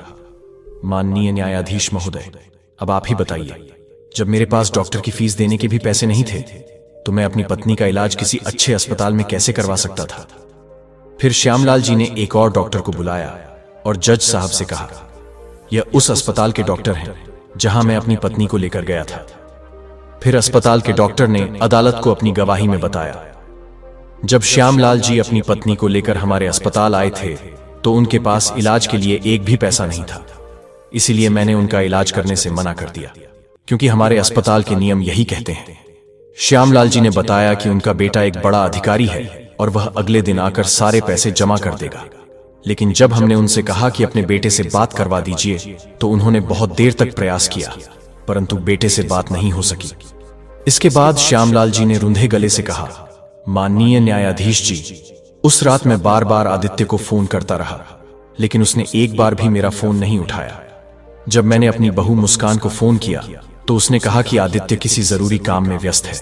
माननीय न्यायाधीश महोदय, अब आप ही बताइए, जब मेरे पास डॉक्टर की फीस देने के भी पैसे नहीं थे तो मैं अपनी पत्नी का इलाज किसी अच्छे अस्पताल में कैसे करवा सकता था? फिर श्यामलाल जी ने एक और डॉक्टर को बुलाया और जज साहब से कहा, यह उस अस्पताल के डॉक्टर हैं जहां मैं अपनी पत्नी को लेकर गया था। फिर अस्पताल के डॉक्टर ने अदालत को अपनी गवाही में बताया, जब श्यामलाल जी अपनी पत्नी को लेकर हमारे अस्पताल आए थे तो उनके पास इलाज के लिए एक भी पैसा नहीं था। इसीलिए मैंने उनका इलाज करने से मना कर दिया, क्योंकि हमारे अस्पताल के नियम यही कहते हैं। श्यामलाल जी ने बताया कि उनका बेटा एक बड़ा अधिकारी है और वह अगले दिन आकर सारे पैसे जमा कर देगा। लेकिन जब हमने उनसे कहा कि अपने बेटे से बात करवा दीजिए तो उन्होंने बहुत देर तक प्रयास किया, परंतु बेटे से बात नहीं हो सकी। इसके बाद श्यामलाल जी ने रुंधे गले से कहा, माननीय न्यायाधीश जी, उस रात मैं बार बार आदित्य को फोन करता रहा, लेकिन उसने एक बार भी मेरा फोन नहीं उठाया। जब मैंने अपनी बहू मुस्कान को फोन किया तो उसने कहा कि आदित्य किसी जरूरी काम में व्यस्त है।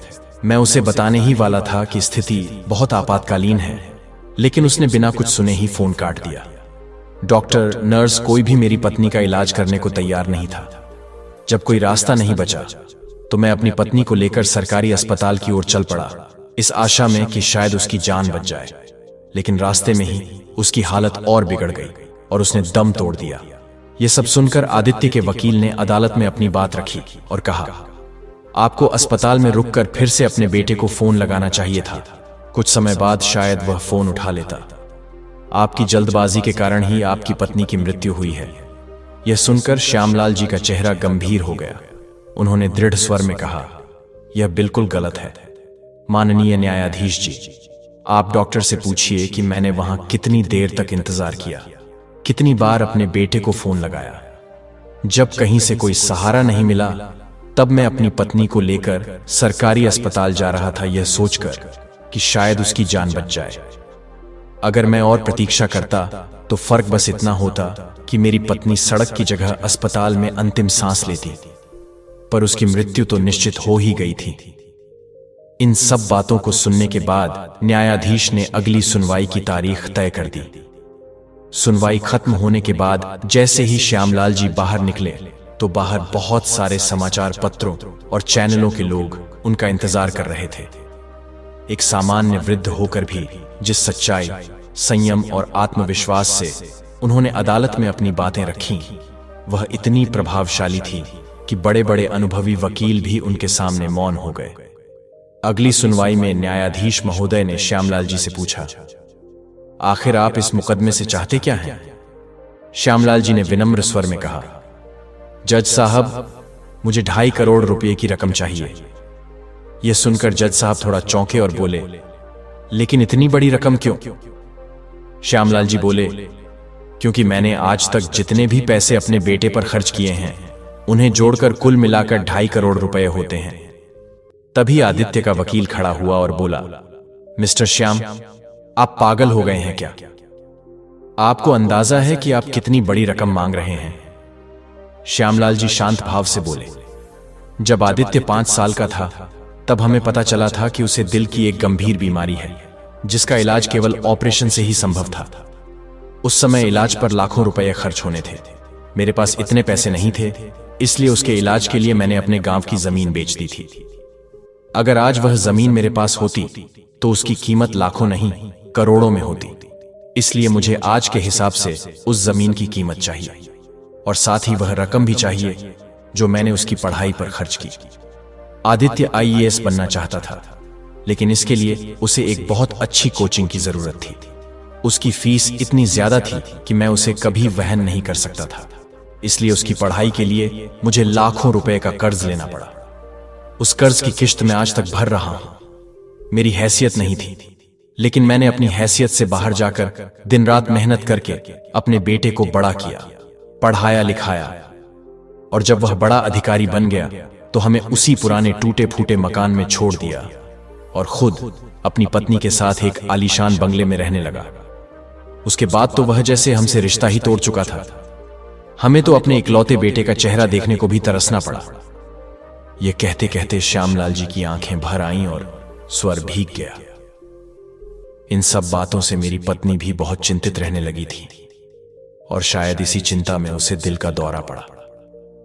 मैं उसे बताने ही वाला था कि स्थिति बहुत आपातकालीन है, लेकिन उसने बिना कुछ सुने ही फोन काट दिया। डॉक्टर, नर्स, कोई भी मेरी पत्नी का इलाज करने को तैयार नहीं था। जब कोई रास्ता नहीं बचा तो मैं अपनी पत्नी को लेकर सरकारी अस्पताल की ओर चल पड़ा, इस आशा में कि शायद उसकी जान बच जाए। लेकिन रास्ते में ही उसकी हालत और बिगड़ गई और उसने दम तोड़ दिया। यह सब सुनकर आदित्य के वकील ने अदालत में अपनी बात रखी और कहा, आपको अस्पताल में रुककर फिर से अपने बेटे को फोन लगाना चाहिए था। कुछ समय बाद शायद वह फोन उठा लेता। आपकी जल्दबाजी के कारण ही आपकी पत्नी की मृत्यु हुई है। यह सुनकर श्यामलाल जी का चेहरा गंभीर हो गया। उन्होंने दृढ़ स्वर में कहा, यह बिल्कुल गलत है। माननीय न्यायाधीश जी, आप डॉक्टर से पूछिए कि मैंने वहां कितनी देर तक इंतजार किया, कितनी बार अपने बेटे को फोन लगाया। जब कहीं से कोई सहारा नहीं मिला तब मैं अपनी पत्नी को लेकर सरकारी अस्पताल जा रहा था, यह सोचकर कि शायद उसकी जान बच जाए। अगर मैं और प्रतीक्षा करता तो फर्क बस इतना होता कि मेरी पत्नी सड़क की जगह अस्पताल में अंतिम सांस लेती। पर उसकी मृत्यु तो निश्चित हो ही गई थी। इन सब बातों को सुनने के बाद न्यायाधीश ने अगली सुनवाई की तारीख तय कर दी। सुनवाई खत्म होने के बाद जैसे ही श्यामलाल जी बाहर निकले तो बाहर बहुत सारे समाचार पत्रों और चैनलों के लोग उनका इंतजार कर रहे थे। एक सामान्य वृद्ध होकर भी जिस सच्चाई, संयम और आत्मविश्वास से उन्होंने अदालत में अपनी बातें रखीं, वह इतनी प्रभावशाली थी कि बड़े बड़े अनुभवी वकील भी उनके सामने मौन हो गए। अगली सुनवाई में न्यायाधीश महोदय ने श्यामलाल जी से पूछा, आखिर आप इस मुकदमे से चाहते क्या हैं? श्यामलाल जी ने विनम्र स्वर में कहा, जज साहब, मुझे 2.5 करोड़ रुपए की रकम चाहिए। यह सुनकर जज साहब थोड़ा चौंके और बोले, लेकिन इतनी बड़ी रकम क्यों? श्यामलाल जी बोले, क्योंकि मैंने आज तक जितने भी पैसे अपने बेटे पर खर्च किए हैं उन्हें जोड़कर कुल मिलाकर 2.5 करोड़ रुपए होते हैं। तभी आदित्य का वकील खड़ा हुआ और बोला, मिस्टर श्याम, आप पागल हो गए हैं क्या? आपको अंदाजा है कि आप कितनी बड़ी रकम मांग रहे हैं? श्यामलाल जी शांत भाव से बोले, जब आदित्य 5 साल का था तब हमें पता चला था कि उसे दिल की एक गंभीर बीमारी है जिसका इलाज केवल ऑपरेशन से ही संभव था। उस समय इलाज पर लाखों रुपए खर्च होने थे। मेरे पास इतने पैसे नहीं थे, इसलिए उसके इलाज के लिए मैंने अपने गांव की जमीन बेच दी थी। अगर आज वह जमीन मेरे पास होती तो उसकी कीमत लाखों नहीं करोड़ों में होती। इसलिए मुझे आज के हिसाब से उस जमीन की कीमत चाहिए और साथ ही वह रकम भी चाहिए जो मैंने उसकी पढ़ाई पर खर्च की। आदित्य IAS बनना चाहता था, लेकिन इसके लिए उसे एक बहुत अच्छी कोचिंग की जरूरत थी। उसकी फीस इतनी ज्यादा थी कि मैं उसे कभी वहन नहीं कर सकता था। इसलिए उसकी पढ़ाई के लिए मुझे लाखों रुपए का कर्ज लेना पड़ा। उस कर्ज की किश्त मैं आज तक भर रहा हूं। मेरी हैसियत नहीं थी, लेकिन मैंने अपनी हैसियत से बाहर जाकर दिन रात मेहनत करके अपने बेटे को बड़ा किया, पढ़ाया लिखाया, और जब वह बड़ा अधिकारी बन गया तो हमें उसी पुराने टूटे फूटे मकान में छोड़ दिया और खुद अपनी पत्नी के साथ एक आलीशान बंगले में रहने लगा। उसके बाद तो वह जैसे हमसे रिश्ता ही तोड़ चुका था। हमें तो अपने इकलौते बेटे का चेहरा देखने को भी तरसना पड़ा। यह कहते कहते श्यामलाल जी की आंखें भर आईं और स्वर भीग गया। इन सब बातों से मेरी पत्नी भी बहुत चिंतित रहने लगी थी और शायद इसी चिंता में उसे दिल का दौरा पड़ा।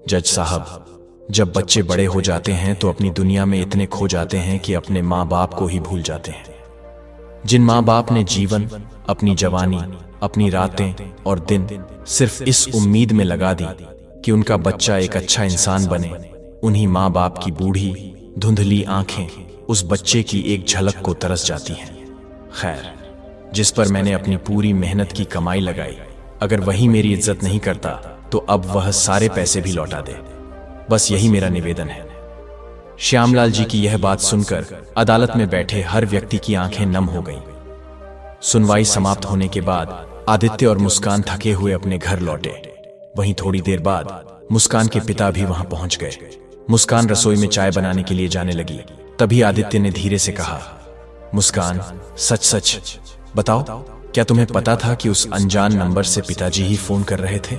जज साहब, जब बच्चे बड़े हो जाते हैं तो अपनी दुनिया में इतने खो जाते हैं कि अपने माँ बाप को ही भूल जाते हैं। जिन माँ बाप ने जीवन, अपनी जवानी, अपनी रातें और दिन सिर्फ इस उम्मीद में लगा दी कि उनका बच्चा एक अच्छा इंसान बने, उन्हीं माँ बाप की बूढ़ी धुंधली आंखें उस बच्चे की एक झलक को तरस जाती हैं। खैर, जिस पर मैंने अपनी पूरी मेहनत की कमाई लगाई, अगर वही मेरी इज्जत नहीं करता तो अब वह सारे पैसे भी लौटा दे। बस यही मेरा निवेदन है। श्यामलाल जी की यह बात सुनकर अदालत में बैठे हर व्यक्ति की आंखें नम हो गईं। सुनवाई समाप्त होने के बाद आदित्य और मुस्कान थके हुए अपने घर लौटे। वहीं थोड़ी देर बाद मुस्कान के पिता भी वहां पहुंच गए। मुस्कान रसोई में चाय बनाने के लिए जाने लगी। तभी आदित्य ने धीरे से कहा, मुस्कान, सच सच बताओ, क्या तुम्हें पता था कि उस अनजान नंबर से पिताजी ही फोन कर रहे थे?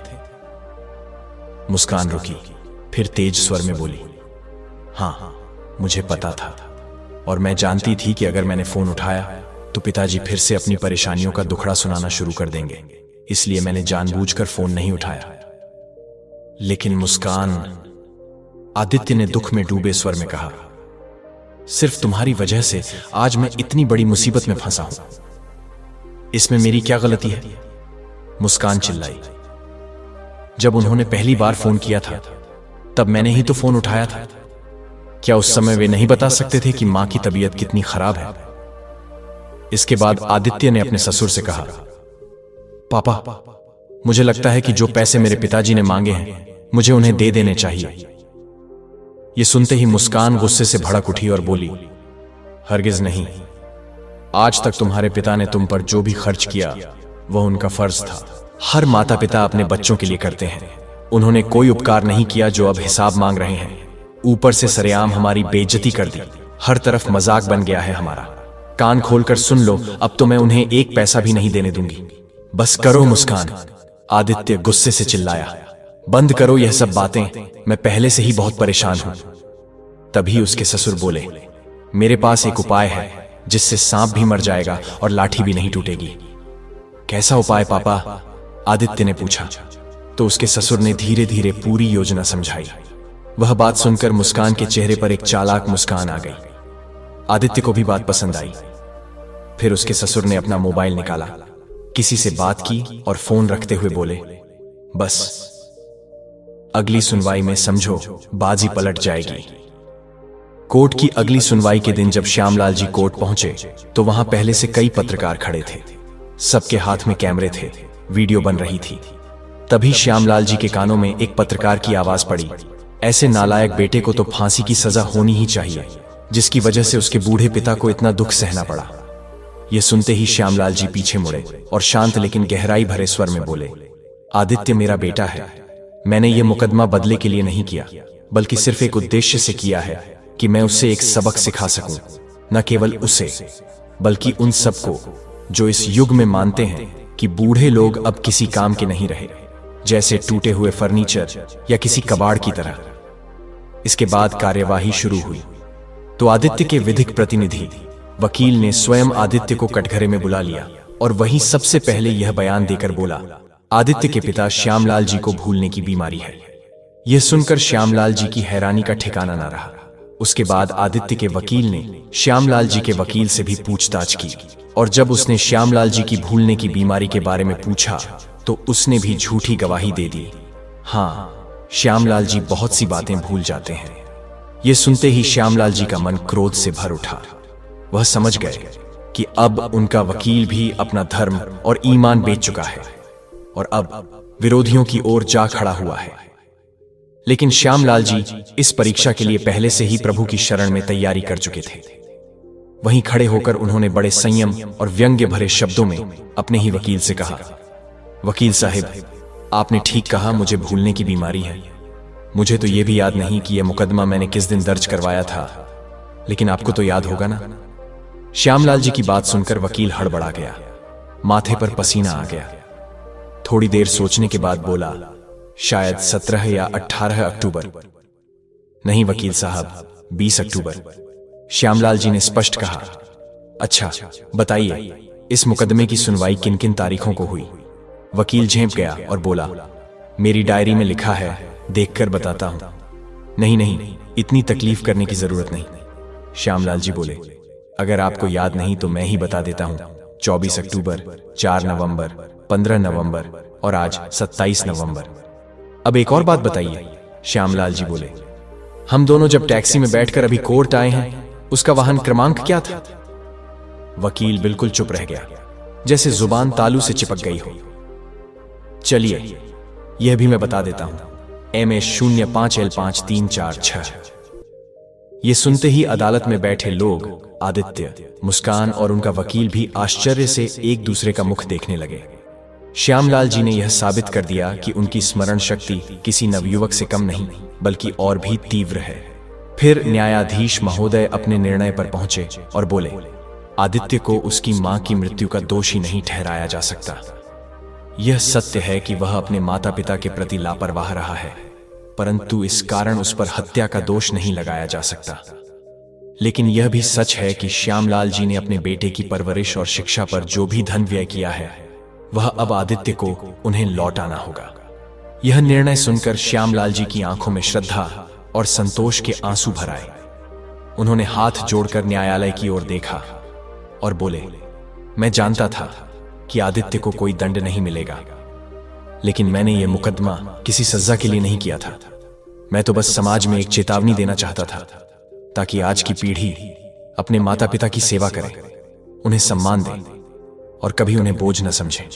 मुस्कान रुकी, फिर तेज स्वर में बोली, हाँ, मुझे पता था और मैं जानती थी कि अगर मैंने फोन उठाया तो पिताजी फिर से अपनी परेशानियों का दुखड़ा सुनाना शुरू कर देंगे, इसलिए मैंने जानबूझकर फोन नहीं उठाया। लेकिन मुस्कान, आदित्य ने दुख में डूबे स्वर में कहा, सिर्फ तुम्हारी वजह से आज मैं इतनी बड़ी मुसीबत में फंसा हूं। इसमें मेरी क्या गलती है? मुस्कान चिल्लाई। जब उन्होंने पहली बार फोन किया था तब मैंने ही तो फोन उठाया था। क्या उस समय वे नहीं बता सकते थे कि मां की तबीयत कितनी खराब है? इसके बाद आदित्य ने अपने ससुर से कहा, पापा, मुझे लगता है कि जो पैसे मेरे पिताजी ने मांगे हैं मुझे उन्हें दे देने चाहिए। यह सुनते ही मुस्कान गुस्से से भड़क उठी और बोली, हरगिज नहीं। आज तक तुम्हारे पिता ने तुम पर जो भी खर्च किया वह उनका फर्ज था। हर माता पिता अपने बच्चों के लिए करते हैं। उन्होंने कोई उपकार नहीं किया जो अब हिसाब मांग रहे हैं। ऊपर से सरेआम हमारी बेइज्जती कर दी। हर तरफ मजाक बन गया है हमारा। कान खोलकर सुन लो, अब तो मैं उन्हें एक पैसा भी नहीं देने दूंगी। बस करो मुस्कान, आदित्य गुस्से से चिल्लाया। बंद करो यह सब बातें, मैं पहले से ही बहुत परेशान हूं। तभी उसके ससुर बोले, मेरे पास एक उपाय है जिससे सांप भी मर जाएगा और लाठी भी नहीं टूटेगी। कैसा उपाय पापा? आदित्य ने पूछा। तो उसके ससुर ने धीरे धीरे पूरी योजना समझाई। वह बात सुनकर मुस्कान के चेहरे पर एक चालाक मुस्कान आ गई। आदित्य को भी बात पसंद आई। फिर उसके ससुर ने अपना मोबाइल निकाला, किसी से बात की और फोन रखते हुए बोले, बस अगली सुनवाई में समझो बाजी पलट जाएगी। कोर्ट की अगली सुनवाई के दिन जब श्यामलाल जी कोर्ट पहुंचे तो वहां पहले से कई पत्रकार खड़े थे। सबके हाथ में कैमरे थे, वीडियो बन रही थी। तभी श्यामलाल जी के कानों में एक पत्रकार की आवाज पड़ी, ऐसे नालायक बेटे को तो फांसी की सजा होनी ही चाहिए, जिसकी वजह से उसके बूढ़े पिता को इतना दुख सहना पड़ा। यह सुनते ही श्यामलाल जी पीछे मुड़े और शांत लेकिन गहराई भरे स्वर में बोले, आदित्य मेरा बेटा है। मैंने ये मुकदमा बदले के लिए नहीं किया, बल्कि सिर्फ एक उद्देश्य से किया है कि मैं उससे एक सबक सिखा सकूं। न केवल उसे, बल्कि उन सबको जो इस युग में मानते हैं कि बूढ़े लोग अब किसी काम के नहीं रहे, जैसे टूटे हुए फर्नीचर या किसी कबाड़ की तरह। इसके बाद कार्यवाही शुरू हुई तो आदित्य के विधिक प्रतिनिधि वकील ने स्वयं आदित्य को कटघरे में बुला लिया और वहीं सबसे पहले यह बयान देकर बोला, आदित्य के पिता श्यामलाल जी को भूलने की बीमारी है। यह सुनकर श्यामलाल जी की हैरानी का ठिकाना न रहा। उसके बाद आदित्य के वकील ने श्यामलाल जी के वकील से भी पूछताछ की और जब उसने श्यामलाल जी की भूलने की बीमारी के बारे में पूछा तो उसने भी झूठी गवाही दे दी। हाँ, श्यामलाल जी बहुत सी बातें भूल जाते हैं। यह सुनते ही श्यामलाल जी का मन क्रोध से भर उठा। वह समझ गए कि अब उनका वकील भी अपना धर्म और ईमान बेच चुका है और अब विरोधियों की ओर जा खड़ा हुआ है। लेकिन श्यामलाल जी इस परीक्षा के लिए पहले से ही प्रभु की शरण में तैयारी कर चुके थे। वहीं खड़े होकर उन्होंने बड़े संयम और व्यंग्य भरे शब्दों में अपने ही वकील से कहा, वकील साहिब, आपने ठीक कहा, मुझे भूलने की बीमारी है। मुझे तो यह भी याद नहीं कि यह मुकदमा मैंने किस दिन दर्ज करवाया था, लेकिन आपको तो याद होगा ना। श्यामलाल जी की बात सुनकर वकील हड़बड़ा गया, माथे पर पसीना आ गया। थोड़ी देर सोचने के बाद बोला, शायद 17 या 18 अक्टूबर। नहीं वकील साहब, 20 अक्टूबर। श्यामलाल जी ने स्पष्ट कहा। अच्छा बताइए, इस मुकदमे की सुनवाई किन किन तारीखों को हुई? वकील झेंप गया और बोला, मेरी डायरी में लिखा है, देखकर बताता हूं। नहीं नहीं, इतनी तकलीफ करने की जरूरत नहीं। श्यामलाल जी बोले, अगर आपको याद नहीं तो मैं ही बता देता हूं। 24 अक्टूबर, 4 नवंबर, 15 नवंबर और आज 27 नवंबर। अब एक और बात बताइए। श्यामलाल जी बोले, हम दोनों जब टैक्सी में बैठकर अभी कोर्ट आए हैं, उसका वाहन क्रमांक क्या था? वकील बिल्कुल चुप रह गया, जैसे जुबान तालू से चिपक गई हो। चलिए यह भी मैं बता देता हूं, MS05L5346। यह सुनते ही अदालत में बैठे लोग, आदित्य, मुस्कान और उनका वकील भी आश्चर्य से एक दूसरे का मुख देखने लगे। श्यामलाल जी ने यह साबित कर दिया कि उनकी स्मरण शक्ति किसी नवयुवक से कम नहीं, बल्कि और भी तीव्र है। फिर न्यायाधीश महोदय अपने निर्णय पर पहुंचे और बोले, आदित्य को उसकी मां की मृत्यु का दोषी नहीं ठहराया जा सकता। यह सत्य है कि वह अपने माता पिता के प्रति लापरवाह रहा है, परंतु इस कारण उस पर हत्या का दोष नहीं लगाया जा सकता। लेकिन यह भी सच है कि श्यामलाल जी ने अपने बेटे की परवरिश और शिक्षा पर जो भी धन व्यय किया है, वह अब आदित्य को उन्हें लौटाना होगा। यह निर्णय सुनकर श्यामलाल जी की आंखों में श्रद्धा और संतोष के आंसू भर आए। उन्होंने हाथ जोड़कर न्यायालय की ओर देखा और बोले, मैं जानता था कि आदित्य को कोई दंड नहीं मिलेगा, लेकिन मैंने यह मुकदमा किसी सजा के लिए नहीं किया था। मैं तो बस समाज में एक चेतावनी देना चाहता था, ताकि आज की पीढ़ी अपने माता पिता की सेवा करे, उन्हें सम्मान दे और कभी उन्हें बोझ न समझे।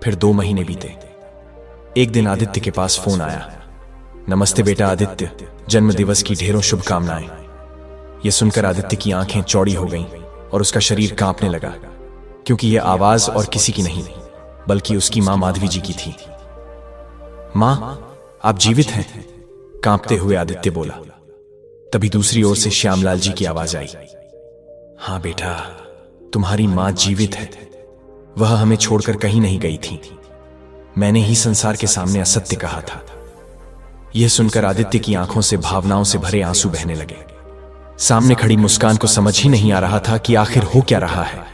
फिर 2 महीने बीते। एक दिन आदित्य के पास फोन आया। नमस्ते बेटा आदित्य, जन्मदिवस की ढेरों शुभकामनाएं। यह सुनकर आदित्य की आंखें चौड़ी हो गईं और उसका शरीर कांपने लगा, क्योंकि यह आवाज और किसी की नहीं, बल्कि उसकी मां माधवी जी की थी। मां, आप जीवित हैं? कांपते हुए आदित्य बोला। तभी दूसरी ओर से श्यामलाल जी की आवाज आई, हां बेटा, तुम्हारी मां जीवित है। वह हमें छोड़कर कहीं नहीं गई थी। मैंने ही संसार के सामने असत्य कहा था। यह सुनकर आदित्य की आंखों से भावनाओं से भरे आंसू बहने लगे। सामने खड़ी मुस्कान को समझ ही नहीं आ रहा था कि आखिर हो क्या रहा है।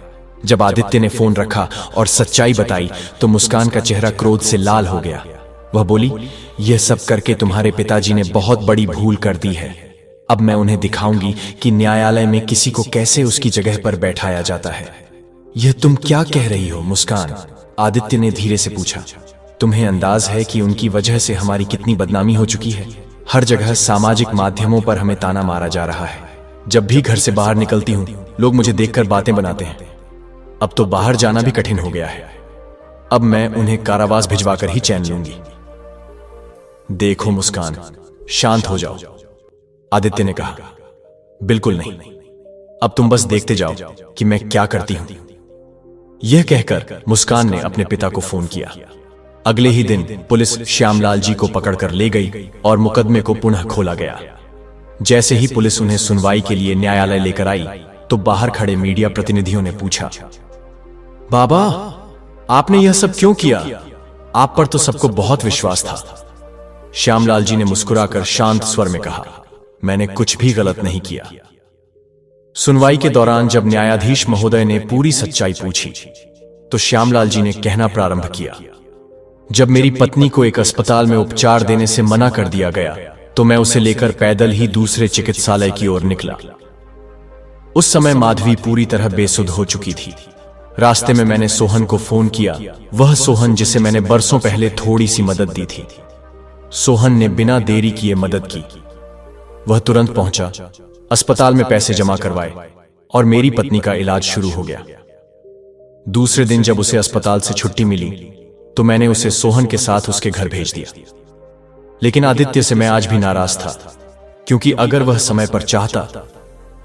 जब आदित्य ने फोन रखा और सच्चाई बताई तो मुस्कान का चेहरा क्रोध से लाल हो गया। वह बोली, यह सब करके तुम्हारे पिताजी ने बहुत बड़ी भूल कर दी है। अब मैं उन्हें दिखाऊंगी कि न्यायालय में किसी को कैसे उसकी जगह पर बैठाया जाता है। यह तुम क्या कह रही हो मुस्कान? आदित्य ने धीरे से पूछा। तुम्हें अंदाज है कि उनकी वजह से हमारी कितनी बदनामी हो चुकी है? हर जगह सामाजिक माध्यमों पर हमें ताना मारा जा रहा है। जब भी घर से बाहर निकलती हूं, लोग मुझे देखकर बातें बनाते हैं। अब तो बाहर जाना भी कठिन हो गया है। अब मैं उन्हें कारावास भिजवाकर ही चैन लूंगी। देखो मुस्कान, शांत हो जाओ, आदित्य ने कहा। बिल्कुल नहीं, अब तुम बस देखते जाओ कि मैं क्या करती हूं। यह कहकर मुस्कान ने अपने पिता को फोन किया। अगले ही दिन पुलिस श्यामलाल जी को पकड़कर ले गई और मुकदमे को पुनः खोला गया। जैसे ही पुलिस उन्हें सुनवाई के लिए न्यायालय लेकर आई तो बाहर खड़े मीडिया प्रतिनिधियों ने पूछा, बाबा, आपने यह सब क्यों किया? आप पर तो सबको बहुत विश्वास था। श्यामलाल जी ने मुस्कुराकर शांत स्वर में कहा, मैंने कुछ भी गलत नहीं किया। सुनवाई के दौरान जब न्यायाधीश महोदय ने पूरी सच्चाई पूछी तो श्यामलाल जी ने कहना प्रारंभ किया, जब मेरी पत्नी को एक अस्पताल में उपचार देने से मना कर दिया गया तो मैं उसे लेकर पैदल ही दूसरे चिकित्सालय की ओर निकला। उस समय माधवी पूरी तरह बेसुध हो चुकी थी। रास्ते में मैंने सोहन को फोन किया, वह सोहन जिसे मैंने बरसों पहले थोड़ी सी मदद दी थी। सोहन ने बिना देरी किए मदद की। वह तुरंत पहुंचा, अस्पताल में पैसे जमा करवाए और मेरी पत्नी का इलाज शुरू हो गया। दूसरे दिन जब उसे अस्पताल से छुट्टी मिली तो मैंने उसे सोहन के साथ उसके घर भेज दिया। लेकिन आदित्य से मैं आज भी नाराज था, क्योंकि अगर वह समय पर चाहता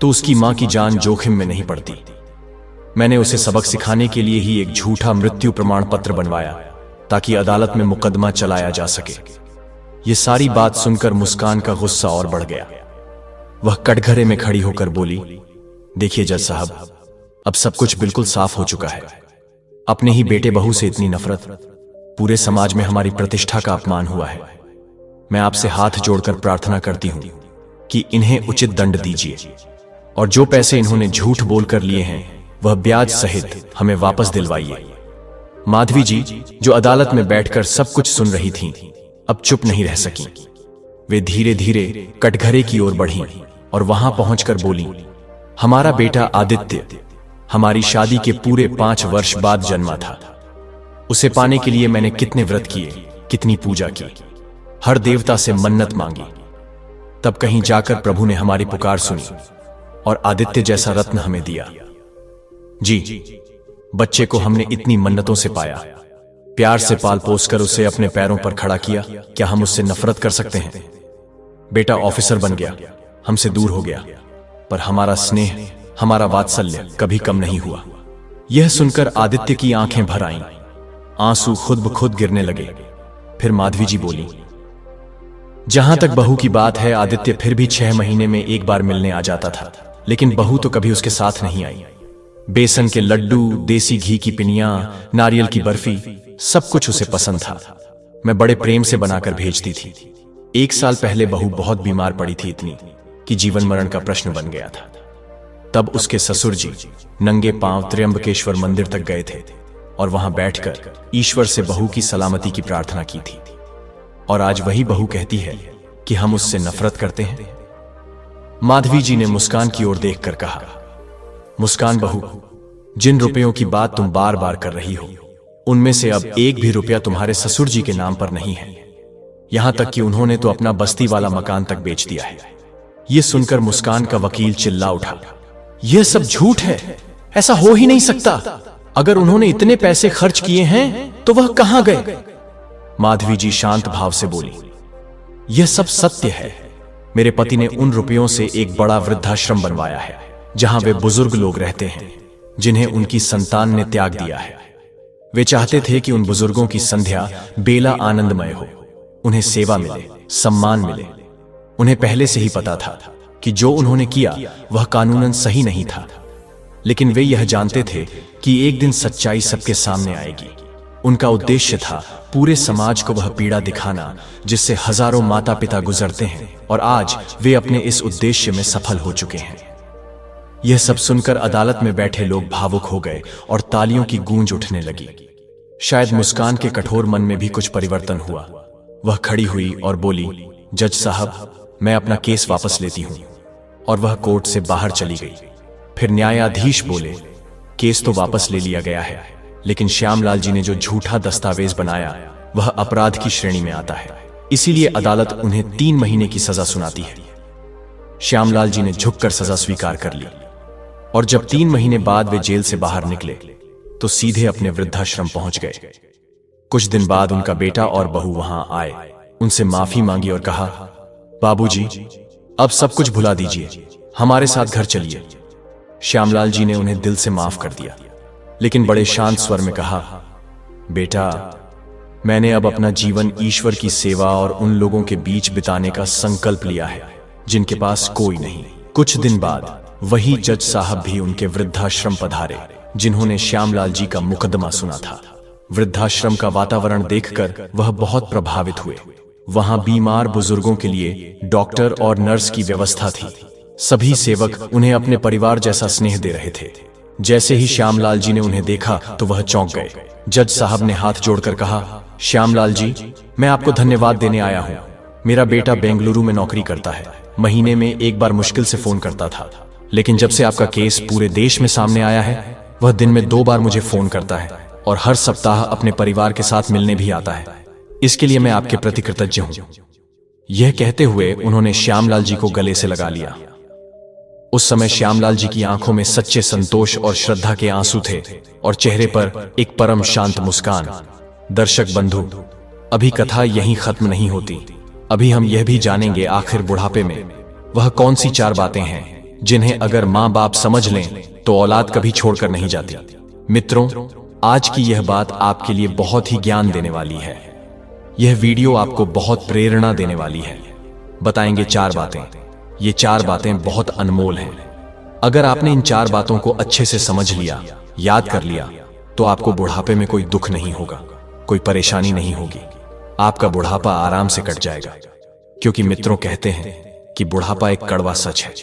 तो उसकी मां की जान जोखिम में नहीं पड़ती। मैंने उसे सबक सिखाने के लिए ही एक झूठा मृत्यु प्रमाण पत्र बनवाया ताकि अदालत में मुकदमा चलाया जा सके। यह सारी बात सुनकर मुस्कान का गुस्सा और बढ़ गया। वह कटघरे में खड़ी होकर बोली, देखिए जज साहब, अब सब कुछ बिल्कुल साफ हो चुका है। अपने ही बेटे बहू से इतनी नफरत, पूरे समाज में हमारी प्रतिष्ठा का अपमान हुआ है। मैं आपसे हाथ जोड़कर प्रार्थना करती हूं कि इन्हें उचित दंड दीजिए और जो पैसे इन्होंने झूठ बोलकर लिए हैं वह ब्याज सहित हमें वापस दिलवाइए। माधवी जी, जो अदालत में बैठकर सब कुछ सुन रही थीं, अब चुप नहीं रह सकी। वे धीरे धीरे कटघरे की ओर बढ़ीं और वहां पहुंचकर बोली, हमारा बेटा आदित्य हमारी शादी के पूरे 5 वर्ष बाद जन्मा था। उसे पाने के लिए मैंने कितने व्रत किए, कितनी पूजा की, हर देवता से मन्नत मांगी। तब कहीं जाकर प्रभु ने हमारी पुकार सुनी और आदित्य जैसा रत्न हमें दिया। जी, बच्चे को हमने इतनी मन्नतों से पाया, प्यार से पाल पोस कर उसे अपने पैरों पर खड़ा किया। क्या हम उससे नफरत कर सकते हैं? बेटा ऑफिसर बन गया, हमसे दूर हो गया, पर हमारा स्नेह, हमारा वात्सल्य कभी कम नहीं हुआ। यह सुनकर आदित्य की आंखें भर आईं, आंसू खुद ब खुद गिरने लगे। फिर माधवी जी बोली, जहां तक बहू की बात है, आदित्य फिर भी 6 महीने में एक बार मिलने आ जाता था, लेकिन बहू तो कभी उसके साथ नहीं आई। बेसन के लड्डू, देसी घी की पिनियां, नारियल की बर्फी, सब कुछ उसे पसंद था। मैं बड़े प्रेम से बनाकर भेजती थी। 1 साल पहले बहू बहुत बीमार पड़ी थी, इतनी कि जीवन मरण का प्रश्न बन गया था। तब उसके ससुर जी नंगे पांव त्र्यंबकेश्वर मंदिर तक गए थे और वहां बैठकर ईश्वर से बहू की सलामती की प्रार्थना की थी। और आज वही बहू कहती है कि हम उससे नफरत करते हैं। माधवी जी ने मुस्कान की ओर देखकर कहा, मुस्कान बहू, जिन रुपयों की बात तुम बार बार कर रही हो, उनमें से अब 1 भी रुपया तुम्हारे ससुर जी के नाम पर नहीं है। यहां तक कि उन्होंने तो अपना बस्ती वाला मकान तक बेच दिया है। यह सुनकर मुस्कान का वकील चिल्ला उठा, यह सब झूठ है, ऐसा हो ही नहीं सकता। अगर उन्होंने इतने पैसे खर्च किए हैं तो वह कहां गए? माधवी जी शांत भाव से बोली, यह सब सत्य है। मेरे पति ने उन रुपयों से एक बड़ा वृद्धाश्रम बनवाया है, जहां वे बुजुर्ग लोग रहते हैं जिन्हें उनकी संतान ने त्याग दिया है। वे चाहते थे कि उन बुजुर्गों की संध्या बेला आनंदमय हो, उन्हें सेवा मिले, सम्मान मिले। उन्हें पहले से ही पता था कि जो उन्होंने किया वह कानूनन सही नहीं था, लेकिन वे यह जानते थे कि एक दिन सच्चाई सबके सामने आएगी उनका उद्देश्य था पूरे समाज को वह पीड़ा दिखाना जिससे हजारों माता पिता गुजरते हैं, और आज वे अपने इस उद्देश्य में सफल हो चुके हैं। यह सब सुनकर अदालत में बैठे लोग भावुक हो गए और तालियों की गूंज उठने लगी। शायद मुस्कान के कठोर मन में भी कुछ परिवर्तन हुआ। वह खड़ी हुई और बोली, जज साहब, मैं अपना केस वापस लेती हूं। और वह कोर्ट से बाहर चली गई। फिर न्यायाधीश बोले, केस तो वापस ले लिया गया है, लेकिन श्यामलाल जी ने जो झूठा दस्तावेज बनाया वह अपराध की श्रेणी में आता है, इसीलिए अदालत उन्हें 3 महीने की सजा सुनाती है। श्यामलाल जी ने झुककर सजा स्वीकार कर ली, और जब 3 महीने बाद वे जेल से बाहर निकले तो सीधे अपने वृद्धाश्रम पहुंच गए। कुछ दिन बाद उनका बेटा और बहू वहां आए, उनसे माफी मांगी और कहा, बाबूजी, अब सब कुछ भुला दीजिए, हमारे साथ घर चलिए। श्यामलाल जी ने उन्हें दिल से माफ कर दिया, लेकिन बड़े शांत स्वर में कहा, बेटा, मैंने अब अपना जीवन ईश्वर की सेवा और उन लोगों के बीच बिताने का संकल्प लिया है जिनके पास कोई नहीं। कुछ दिन बाद वही जज साहब भी उनके वृद्धाश्रम पधारे जिन्होंने श्यामलाल जी का मुकदमा सुना था। वृद्धाश्रम का वातावरण देखकर वह बहुत प्रभावित हुए। वहां बीमार बुजुर्गों के लिए डॉक्टर और नर्स की व्यवस्था थी। सभी सेवक उन्हें अपने परिवार जैसा स्नेह दे रहे थे। जैसे ही श्यामलाल जी ने उन्हें देखा तो वह चौंक गए। जज साहब ने हाथ जोड़कर कहा, श्यामलाल जी, मैं आपको धन्यवाद देने आया हूं। मेरा बेटा बेंगलुरु में नौकरी करता है, महीने में एक बार मुश्किल से फोन करता था, लेकिन जब से आपका केस पूरे देश में सामने आया है, वह दिन में 2 बार मुझे फोन करता है और हर सप्ताह अपने परिवार के साथ मिलने भी आता है। इसके लिए मैं आपके प्रति कृतज्ञ हूं। यह कहते हुए उन्होंने श्यामलाल जी को गले से लगा लिया। उस समय श्यामलाल जी की आंखों में सच्चे संतोष और श्रद्धा के आंसू थे और चेहरे पर एक परम शांत मुस्कान। दर्शक बंधु, अभी कथा यहीं खत्म नहीं होती। अभी हम यह भी जानेंगे आखिर बुढ़ापे में वह कौन सी 4 बातें हैं जिन्हें अगर माँ बाप समझ लें तो औलाद कभी छोड़कर नहीं जाती। मित्रों, आज की यह बात आपके लिए बहुत ही ज्ञान देने वाली है। यह वीडियो आपको बहुत प्रेरणा देने वाली है। बताएंगे 4 बातें। ये 4 बातें बहुत अनमोल हैं। अगर आपने इन 4 बातों को अच्छे से समझ लिया, याद कर लिया, तो आपको बुढ़ापे में कोई दुख नहीं होगा, कोई परेशानी नहीं होगी। आपका बुढ़ापा आराम से कट जाएगा। क्योंकि मित्रों, कहते हैं कि बुढ़ापा एक कड़वा सच है।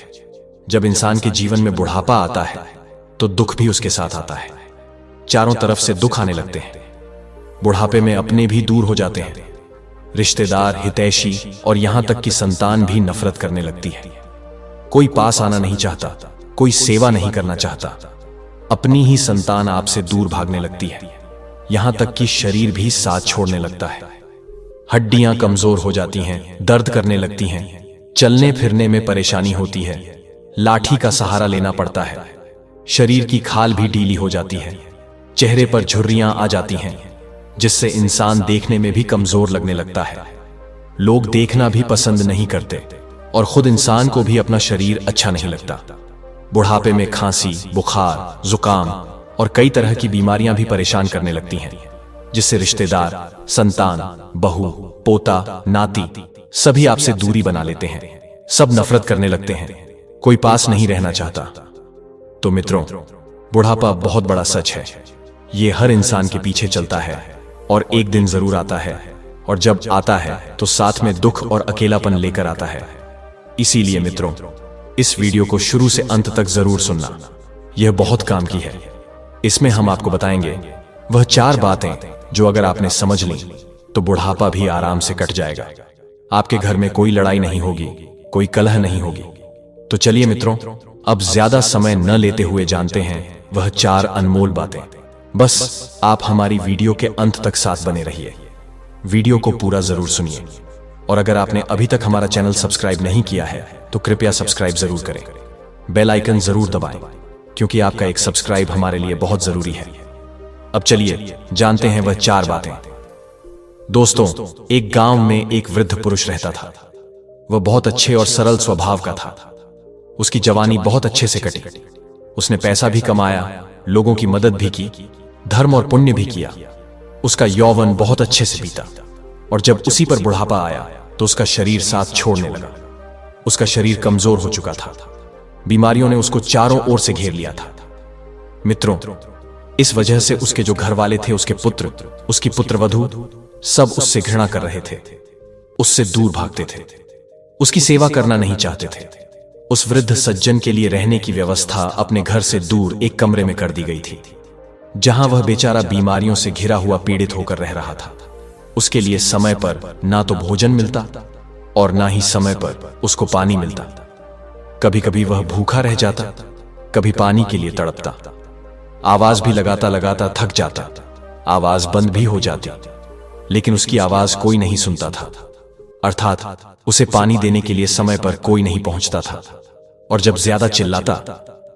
जब इंसान के जीवन में बुढ़ापा आता है तो दुख भी उसके साथ आता है। चारों तरफ से दुख आने लगते हैं। बुढ़ापे में अपने भी दूर हो जाते हैं, रिश्तेदार, हितैषी और यहां तक कि संतान भी नफरत करने लगती है। कोई पास आना नहीं चाहता, कोई सेवा नहीं करना चाहता। अपनी ही संतान आपसे दूर भागने लगती है। यहां तक कि शरीर भी साथ छोड़ने लगता है। हड्डियां कमजोर हो जाती हैं, दर्द करने लगती हैं, चलने फिरने में परेशानी होती है, लाठी का सहारा लेना पड़ता है। शरीर की खाल भी ढीली हो जाती है, चेहरे पर झुर्रियां आ जाती हैं, जिससे इंसान देखने में भी कमजोर लगने लगता है। लोग देखना भी पसंद नहीं करते और खुद इंसान को भी अपना शरीर अच्छा नहीं लगता। बुढ़ापे में खांसी, बुखार, जुकाम और कई तरह की बीमारियां भी परेशान करने लगती हैं, जिससे रिश्तेदार, संतान, बहू, पोता, नाती सभी आपसे दूरी बना लेते हैं। सब नफरत करने लगते हैं, कोई पास नहीं रहना चाहता। तो मित्रों, बुढ़ापा बहुत बड़ा सच है। ये हर इंसान के पीछे चलता है और एक दिन जरूर आता है, और जब आता है तो साथ में दुख और अकेलापन लेकर आता है। इसीलिए मित्रों, इस वीडियो को शुरू से अंत तक जरूर सुनना। यह बहुत काम की है। इसमें हम आपको बताएंगे वह 4 बातें जो अगर आपने समझ ली तो बुढ़ापा भी आराम से कट जाएगा। आपके घर में कोई लड़ाई नहीं होगी, कोई कलह नहीं होगी। तो चलिए मित्रों, अब ज्यादा समय न लेते हुए जानते हैं वह 4 अनमोल बातें। बस आप हमारी वीडियो के अंत तक साथ बने रहिए। वीडियो को पूरा जरूर सुनिए, और अगर आपने अभी तक हमारा चैनल सब्सक्राइब नहीं किया है तो कृपया सब्सक्राइब जरूर करें। बेल आइकन जरूर दबाएं, क्योंकि आपका एक सब्सक्राइब हमारे लिए बहुत जरूरी है। अब चलिए जानते हैं वह 4 बातें। दोस्तों, एक गांव में एक वृद्ध पुरुष रहता था। वह बहुत अच्छे और सरल स्वभाव का था। उसकी जवानी बहुत अच्छे से कटी। उसने पैसा भी कमाया, लोगों की मदद भी की, धर्म और पुण्य भी किया। उसका यौवन बहुत अच्छे से बीता, और जब उसी पर बुढ़ापा आया तो उसका शरीर साथ छोड़ने लगा। उसका शरीर कमजोर हो चुका था। बीमारियों ने उसको चारों ओर से घेर लिया था। मित्रों, इस वजह से उसके जो घर वाले थे, उसके पुत्र, उसकी पुत्रवधू, सब उससे घृणा कर रहे थे, उससे दूर भागते थे, उसकी सेवा करना नहीं चाहते थे। उस वृद्ध सज्जन के लिए रहने की व्यवस्था अपने घर से दूर एक कमरे में कर दी गई थी, जहां वह बेचारा बीमारियों से घिरा हुआ पीड़ित होकर रह रहा था। उसके लिए समय पर ना तो भोजन मिलता और ना ही समय पर उसको पानी मिलता। कभी कभी वह भूखा रह जाता, कभी पानी के लिए तड़पता। आवाज भी लगाता लगाता थक जाता, आवाज बंद भी हो जाती, लेकिन उसकी आवाज कोई नहीं सुनता था, अर्थात उसे पानी देने के लिए समय पर कोई नहीं पहुंचता था। और जब ज्यादा चिल्लाता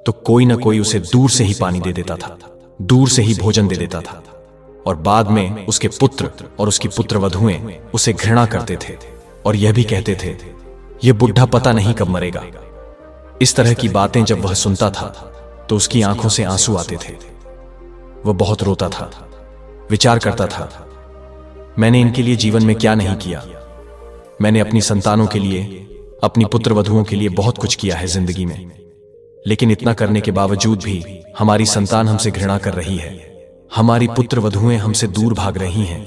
तो कोई ना कोई उसे दूर से ही पानी दे देता था, दूर से ही भोजन दे देता था। और बाद में उसके पुत्र और उसकी पुत्रवधुएं उसे घृणा करते थे और यह भी कहते थे, यह बुढ़ा पता नहीं कब मरेगा। इस तरह की बातें जब वह सुनता था तो उसकी आंखों से आंसू आते थे। वह बहुत रोता था, विचार करता था, मैंने इनके लिए जीवन में क्या नहीं किया। मैंने अपनी संतानों के लिए, अपनी पुत्रवधुओं के लिए बहुत कुछ किया है जिंदगी में, लेकिन इतना करने के बावजूद भी हमारी संतान हमसे घृणा कर रही है, हमारी पुत्रवधुएं हमसे दूर भाग रही हैं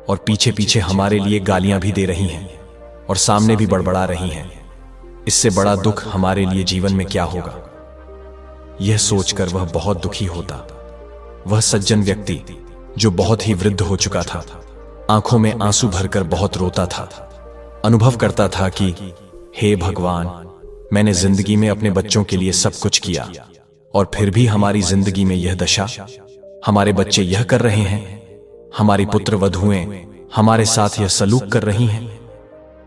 और पीछे पीछे हमारे लिए गालियां भी दे रही हैं और सामने भी बड़बड़ा रही हैं। इससे बड़ा दुख हमारे लिए जीवन में क्या होगा। यह सोचकर वह बहुत दुखी होता। वह सज्जन व्यक्ति जो बहुत ही वृद्ध हो चुका था, आंखों में आंसू भरकर बहुत रोता था। अनुभव करता था कि हे भगवान, मैंने जिंदगी में अपने बच्चों के लिए सब कुछ किया और फिर भी हमारी जिंदगी में यह दशा। हमारे बच्चे यह कर रहे हैं, हमारी पुत्रवधुएं हमारे साथ यह सलूक कर रही हैं।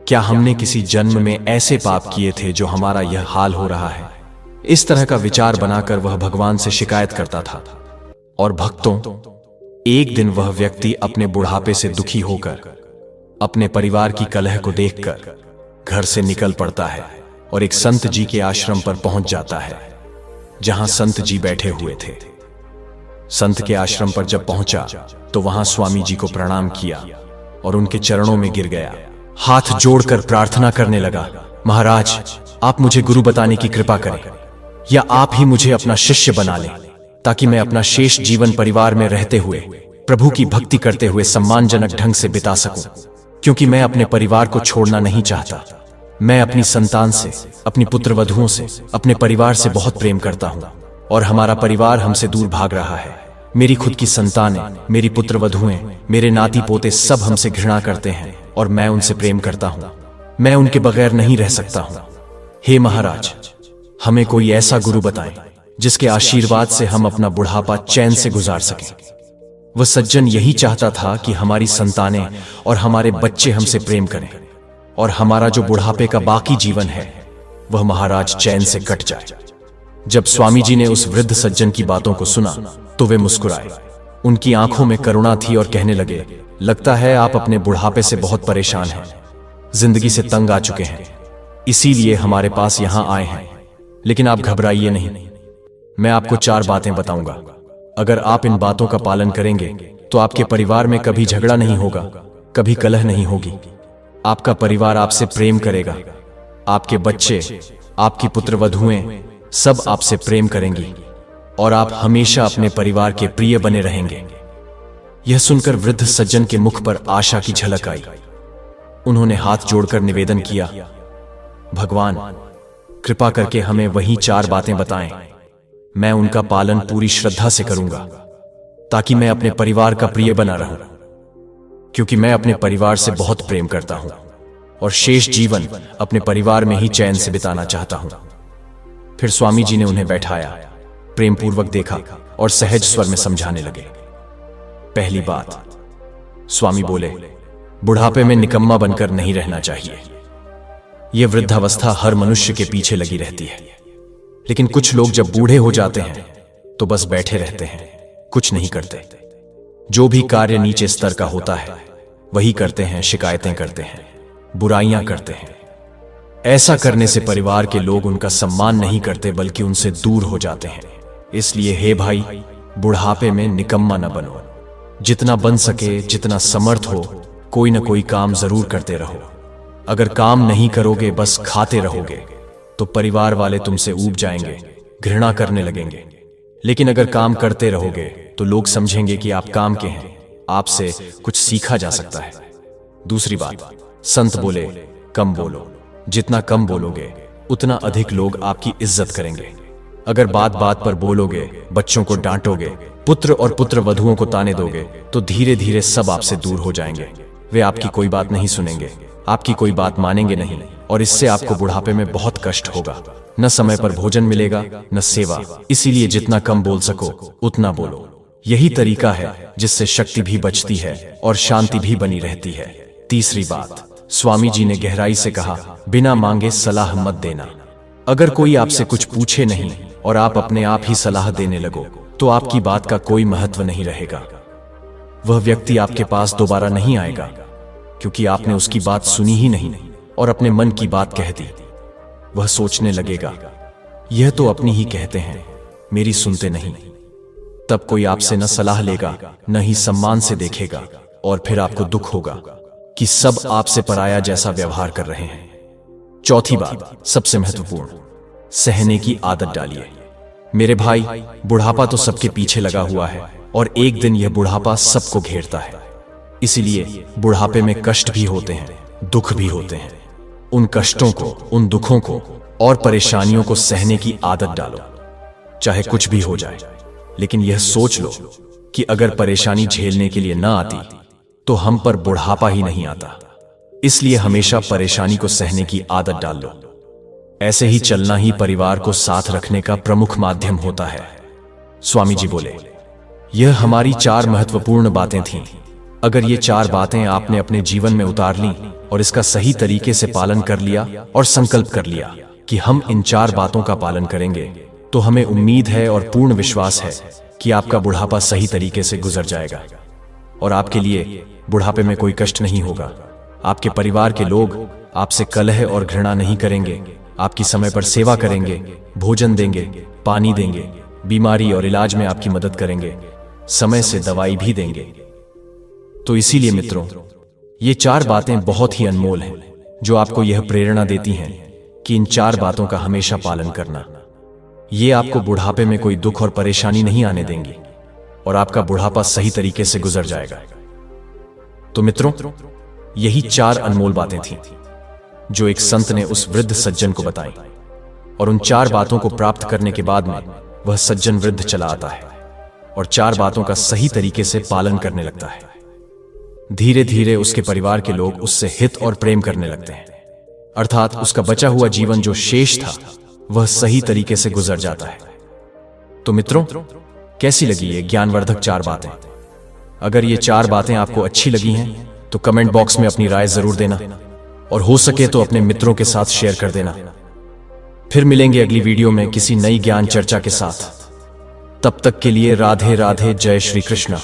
क्या हमने किसी जन्म में ऐसे पाप किए थे जो हमारा यह हाल हो रहा है। इस तरह का विचार बनाकर वह भगवान से शिकायत करता था। और भक्तों, एक दिन वह व्यक्ति अपने बुढ़ापे से दुखी होकर अपने परिवार की कलह को देखकर घर से निकल पड़ता है और एक संत जी के आश्रम पर पहुंच जाता है, जहां संत जी बैठे हुए थे। संत के आश्रम पर जब पहुंचा तो वहां स्वामी जी को प्रणाम किया और उनके चरणों में गिर गया। हाथ जोड़कर प्रार्थना करने लगा, महाराज, आप मुझे गुरु बताने की कृपा करें, या आप ही मुझे अपना शिष्य बना लें, ताकि मैं अपना शेष जीवन परिवार में रहते हुए प्रभु की भक्ति करते हुए सम्मानजनक ढंग से बिता सकूं। क्योंकि मैं अपने परिवार को छोड़ना नहीं चाहता। मैं अपनी संतान से, अपनी पुत्रवधुओं से, अपने परिवार से बहुत प्रेम करता हूं और हमारा परिवार हमसे दूर भाग रहा है। मेरी खुद की संतानें, मेरी पुत्रवधुएं, मेरे नाती पोते सब हमसे घृणा करते हैं और मैं उनसे प्रेम करता हूं। मैं उनके बगैर नहीं रह सकता हूं। हे महाराज, हमें कोई ऐसा गुरु बताएं जिसके आशीर्वाद से हम अपना बुढ़ापा चैन से गुजार सकें। वह सज्जन यही चाहता था कि हमारी संतानें और हमारे बच्चे हमसे प्रेम करें और हमारा जो बुढ़ापे का बाकी जीवन है वह महाराज चैन से कट जाए। जब स्वामी जी ने उस वृद्ध सज्जन की बातों को सुना तो वे मुस्कुराए। उनकी आंखों में करुणा थी और कहने लगे, लगता है आप अपने बुढ़ापे से बहुत परेशान हैं, जिंदगी से तंग आ चुके हैं, इसीलिए हमारे पास यहां आए हैं। लेकिन आप घबराइए नहीं, मैं आपको 4 बातें बताऊंगा। अगर आप इन बातों का पालन करेंगे तो आपके परिवार में कभी झगड़ा नहीं होगा, कभी कलह नहीं होगी। आपका परिवार आपसे प्रेम करेगा, आपके बच्चे, आपकी पुत्रवधुएं सब आपसे प्रेम करेंगी और आप हमेशा अपने परिवार के प्रिय बने रहेंगे। यह सुनकर वृद्ध सज्जन के मुख पर आशा की झलक आई। उन्होंने हाथ जोड़कर निवेदन किया, भगवान, कृपा करके हमें वही 4 बातें बताएं। मैं उनका पालन पूरी श्रद्धा से करूंगा ताकि मैं अपने परिवार का प्रिय बना रहूं, क्योंकि मैं अपने परिवार से बहुत प्रेम करता हूं और शेष जीवन अपने परिवार में ही चैन से बिताना चाहता हूं। फिर स्वामी जी ने उन्हें बैठाया, प्रेम पूर्वक देखा और सहज स्वर में समझाने लगे। पहली बात, स्वामी बोले, बुढ़ापे में निकम्मा बनकर नहीं रहना चाहिए। यह वृद्धावस्था हर मनुष्य के पीछे लगी रहती है, लेकिन कुछ लोग जब बूढ़े हो जाते हैं तो बस बैठे रहते हैं, कुछ नहीं करते। जो भी कार्य नीचे स्तर का होता है वही करते हैं, शिकायतें करते हैं, बुराइयां करते हैं। ऐसा करने से परिवार के लोग उनका सम्मान नहीं करते बल्कि उनसे दूर हो जाते हैं। इसलिए हे भाई, बुढ़ापे में निकम्मा न बनो। जितना बन सके, जितना समर्थ हो, कोई ना कोई काम जरूर करते रहो। अगर काम नहीं करोगे, बस खाते रहोगे, तो परिवार वाले तुमसे ऊब जाएंगे, घृणा करने लगेंगे। लेकिन अगर काम करते रहोगे तो लोग समझेंगे कि आप काम के हैं, आपसे कुछ सीखा जा सकता है। दूसरी बात, संत बोले कम बोलो। जितना कम बोलोगे उतना अधिक लोग आपकी इज्जत करेंगे। अगर बात बात पर बोलोगे, बच्चों को डांटोगे, पुत्र और पुत्र वधुओं को ताने दोगे, तो धीरे धीरे सब आपसे दूर हो जाएंगे। वे आपकी कोई बात नहीं सुनेंगे, आपकी कोई बात मानेंगे नहीं, और इससे आपको बुढ़ापे में बहुत कष्ट होगा। न समय पर भोजन मिलेगा, न सेवा। इसीलिए जितना कम बोल सको उतना बोलो। यही तरीका है जिससे शक्ति भी बचती है और शांति भी बनी रहती है। तीसरी बात, स्वामी जी ने गहराई से कहा, बिना मांगे सलाह मत देना। अगर कोई आपसे कुछ पूछे नहीं और आप अपने आप ही सलाह देने लगो तो आपकी बात का कोई महत्व नहीं रहेगा। वह व्यक्ति आपके पास दोबारा नहीं आएगा, क्योंकि आपने उसकी बात सुनी ही नहीं और अपने मन की बात कह दी। वह सोचने लगेगा, यह तो अपनी ही कहते हैं, मेरी सुनते नहीं। तब कोई आपसे न सलाह लेगा, न ही सम्मान से देखेगा, और फिर आपको दुख होगा कि सब आपसे पराया जैसा व्यवहार कर रहे हैं। चौथी बात, सबसे महत्वपूर्ण, सहने की आदत डालिए। मेरे भाई, बुढ़ापा तो सबके पीछे लगा हुआ है और एक दिन यह बुढ़ापा सबको घेरता है। इसीलिए बुढ़ापे में कष्ट भी होते हैं, दुख भी होते हैं। उन कष्टों को, उन दुखों को और परेशानियों को सहने की आदत डालो, चाहे कुछ भी हो जाए। लेकिन यह सोच लो कि अगर परेशानी झेलने के लिए ना आती तो हम पर बुढ़ापा ही नहीं आता। इसलिए हमेशा परेशानी को सहने की आदत डाल लो। ऐसे ही चलना ही परिवार को साथ रखने का प्रमुख माध्यम होता है। स्वामी जी बोले, यह हमारी 4 महत्वपूर्ण बातें थीं। अगर ये 4 बातें आपने अपने जीवन में उतार लीं और इसका सही तरीके से पालन कर लिया और संकल्प कर लिया कि हम इन 4 बातों का पालन करेंगे, तो हमें उम्मीद है और पूर्ण विश्वास है कि आपका बुढ़ापा सही तरीके से गुजर जाएगा और आपके लिए बुढ़ापे में कोई कष्ट नहीं होगा। आपके परिवार के लोग आपसे कलह और घृणा नहीं करेंगे, आपकी समय पर सेवा करेंगे, भोजन देंगे, पानी देंगे, बीमारी और इलाज में आपकी मदद करेंगे, समय से दवाई भी देंगे। तो इसीलिए मित्रों, ये 4 बातें बहुत ही अनमोल हैं, जो आपको यह प्रेरणा देती हैं कि इन 4 बातों का हमेशा पालन करना। ये आपको बुढ़ापे में कोई दुख और परेशानी नहीं आने देंगी और आपका बुढ़ापा सही तरीके से गुजर जाएगा। तो मित्रों, यही 4 अनमोल बातें थीं जो एक संत ने उस वृद्ध सज्जन को बताई, और उन 4 बातों को प्राप्त करने के बाद में वह सज्जन वृद्ध चला आता है और 4 बातों का सही तरीके से पालन करने लगता है। धीरे धीरे उसके परिवार के लोग उससे हित और प्रेम करने लगते हैं, अर्थात उसका बचा हुआ जीवन जो शेष था वह सही तरीके से गुजर जाता है। तो मित्रों, कैसी लगी ये ज्ञानवर्धक 4 बातें? अगर ये 4 बातें आपको अच्छी लगी हैं तो कमेंट बॉक्स में अपनी राय जरूर देना, और हो सके तो अपने मित्रों के साथ शेयर कर देना। फिर मिलेंगे अगली वीडियो में किसी नई ज्ञान चर्चा के साथ। तब तक के लिए राधे राधे, जय श्री कृष्ण।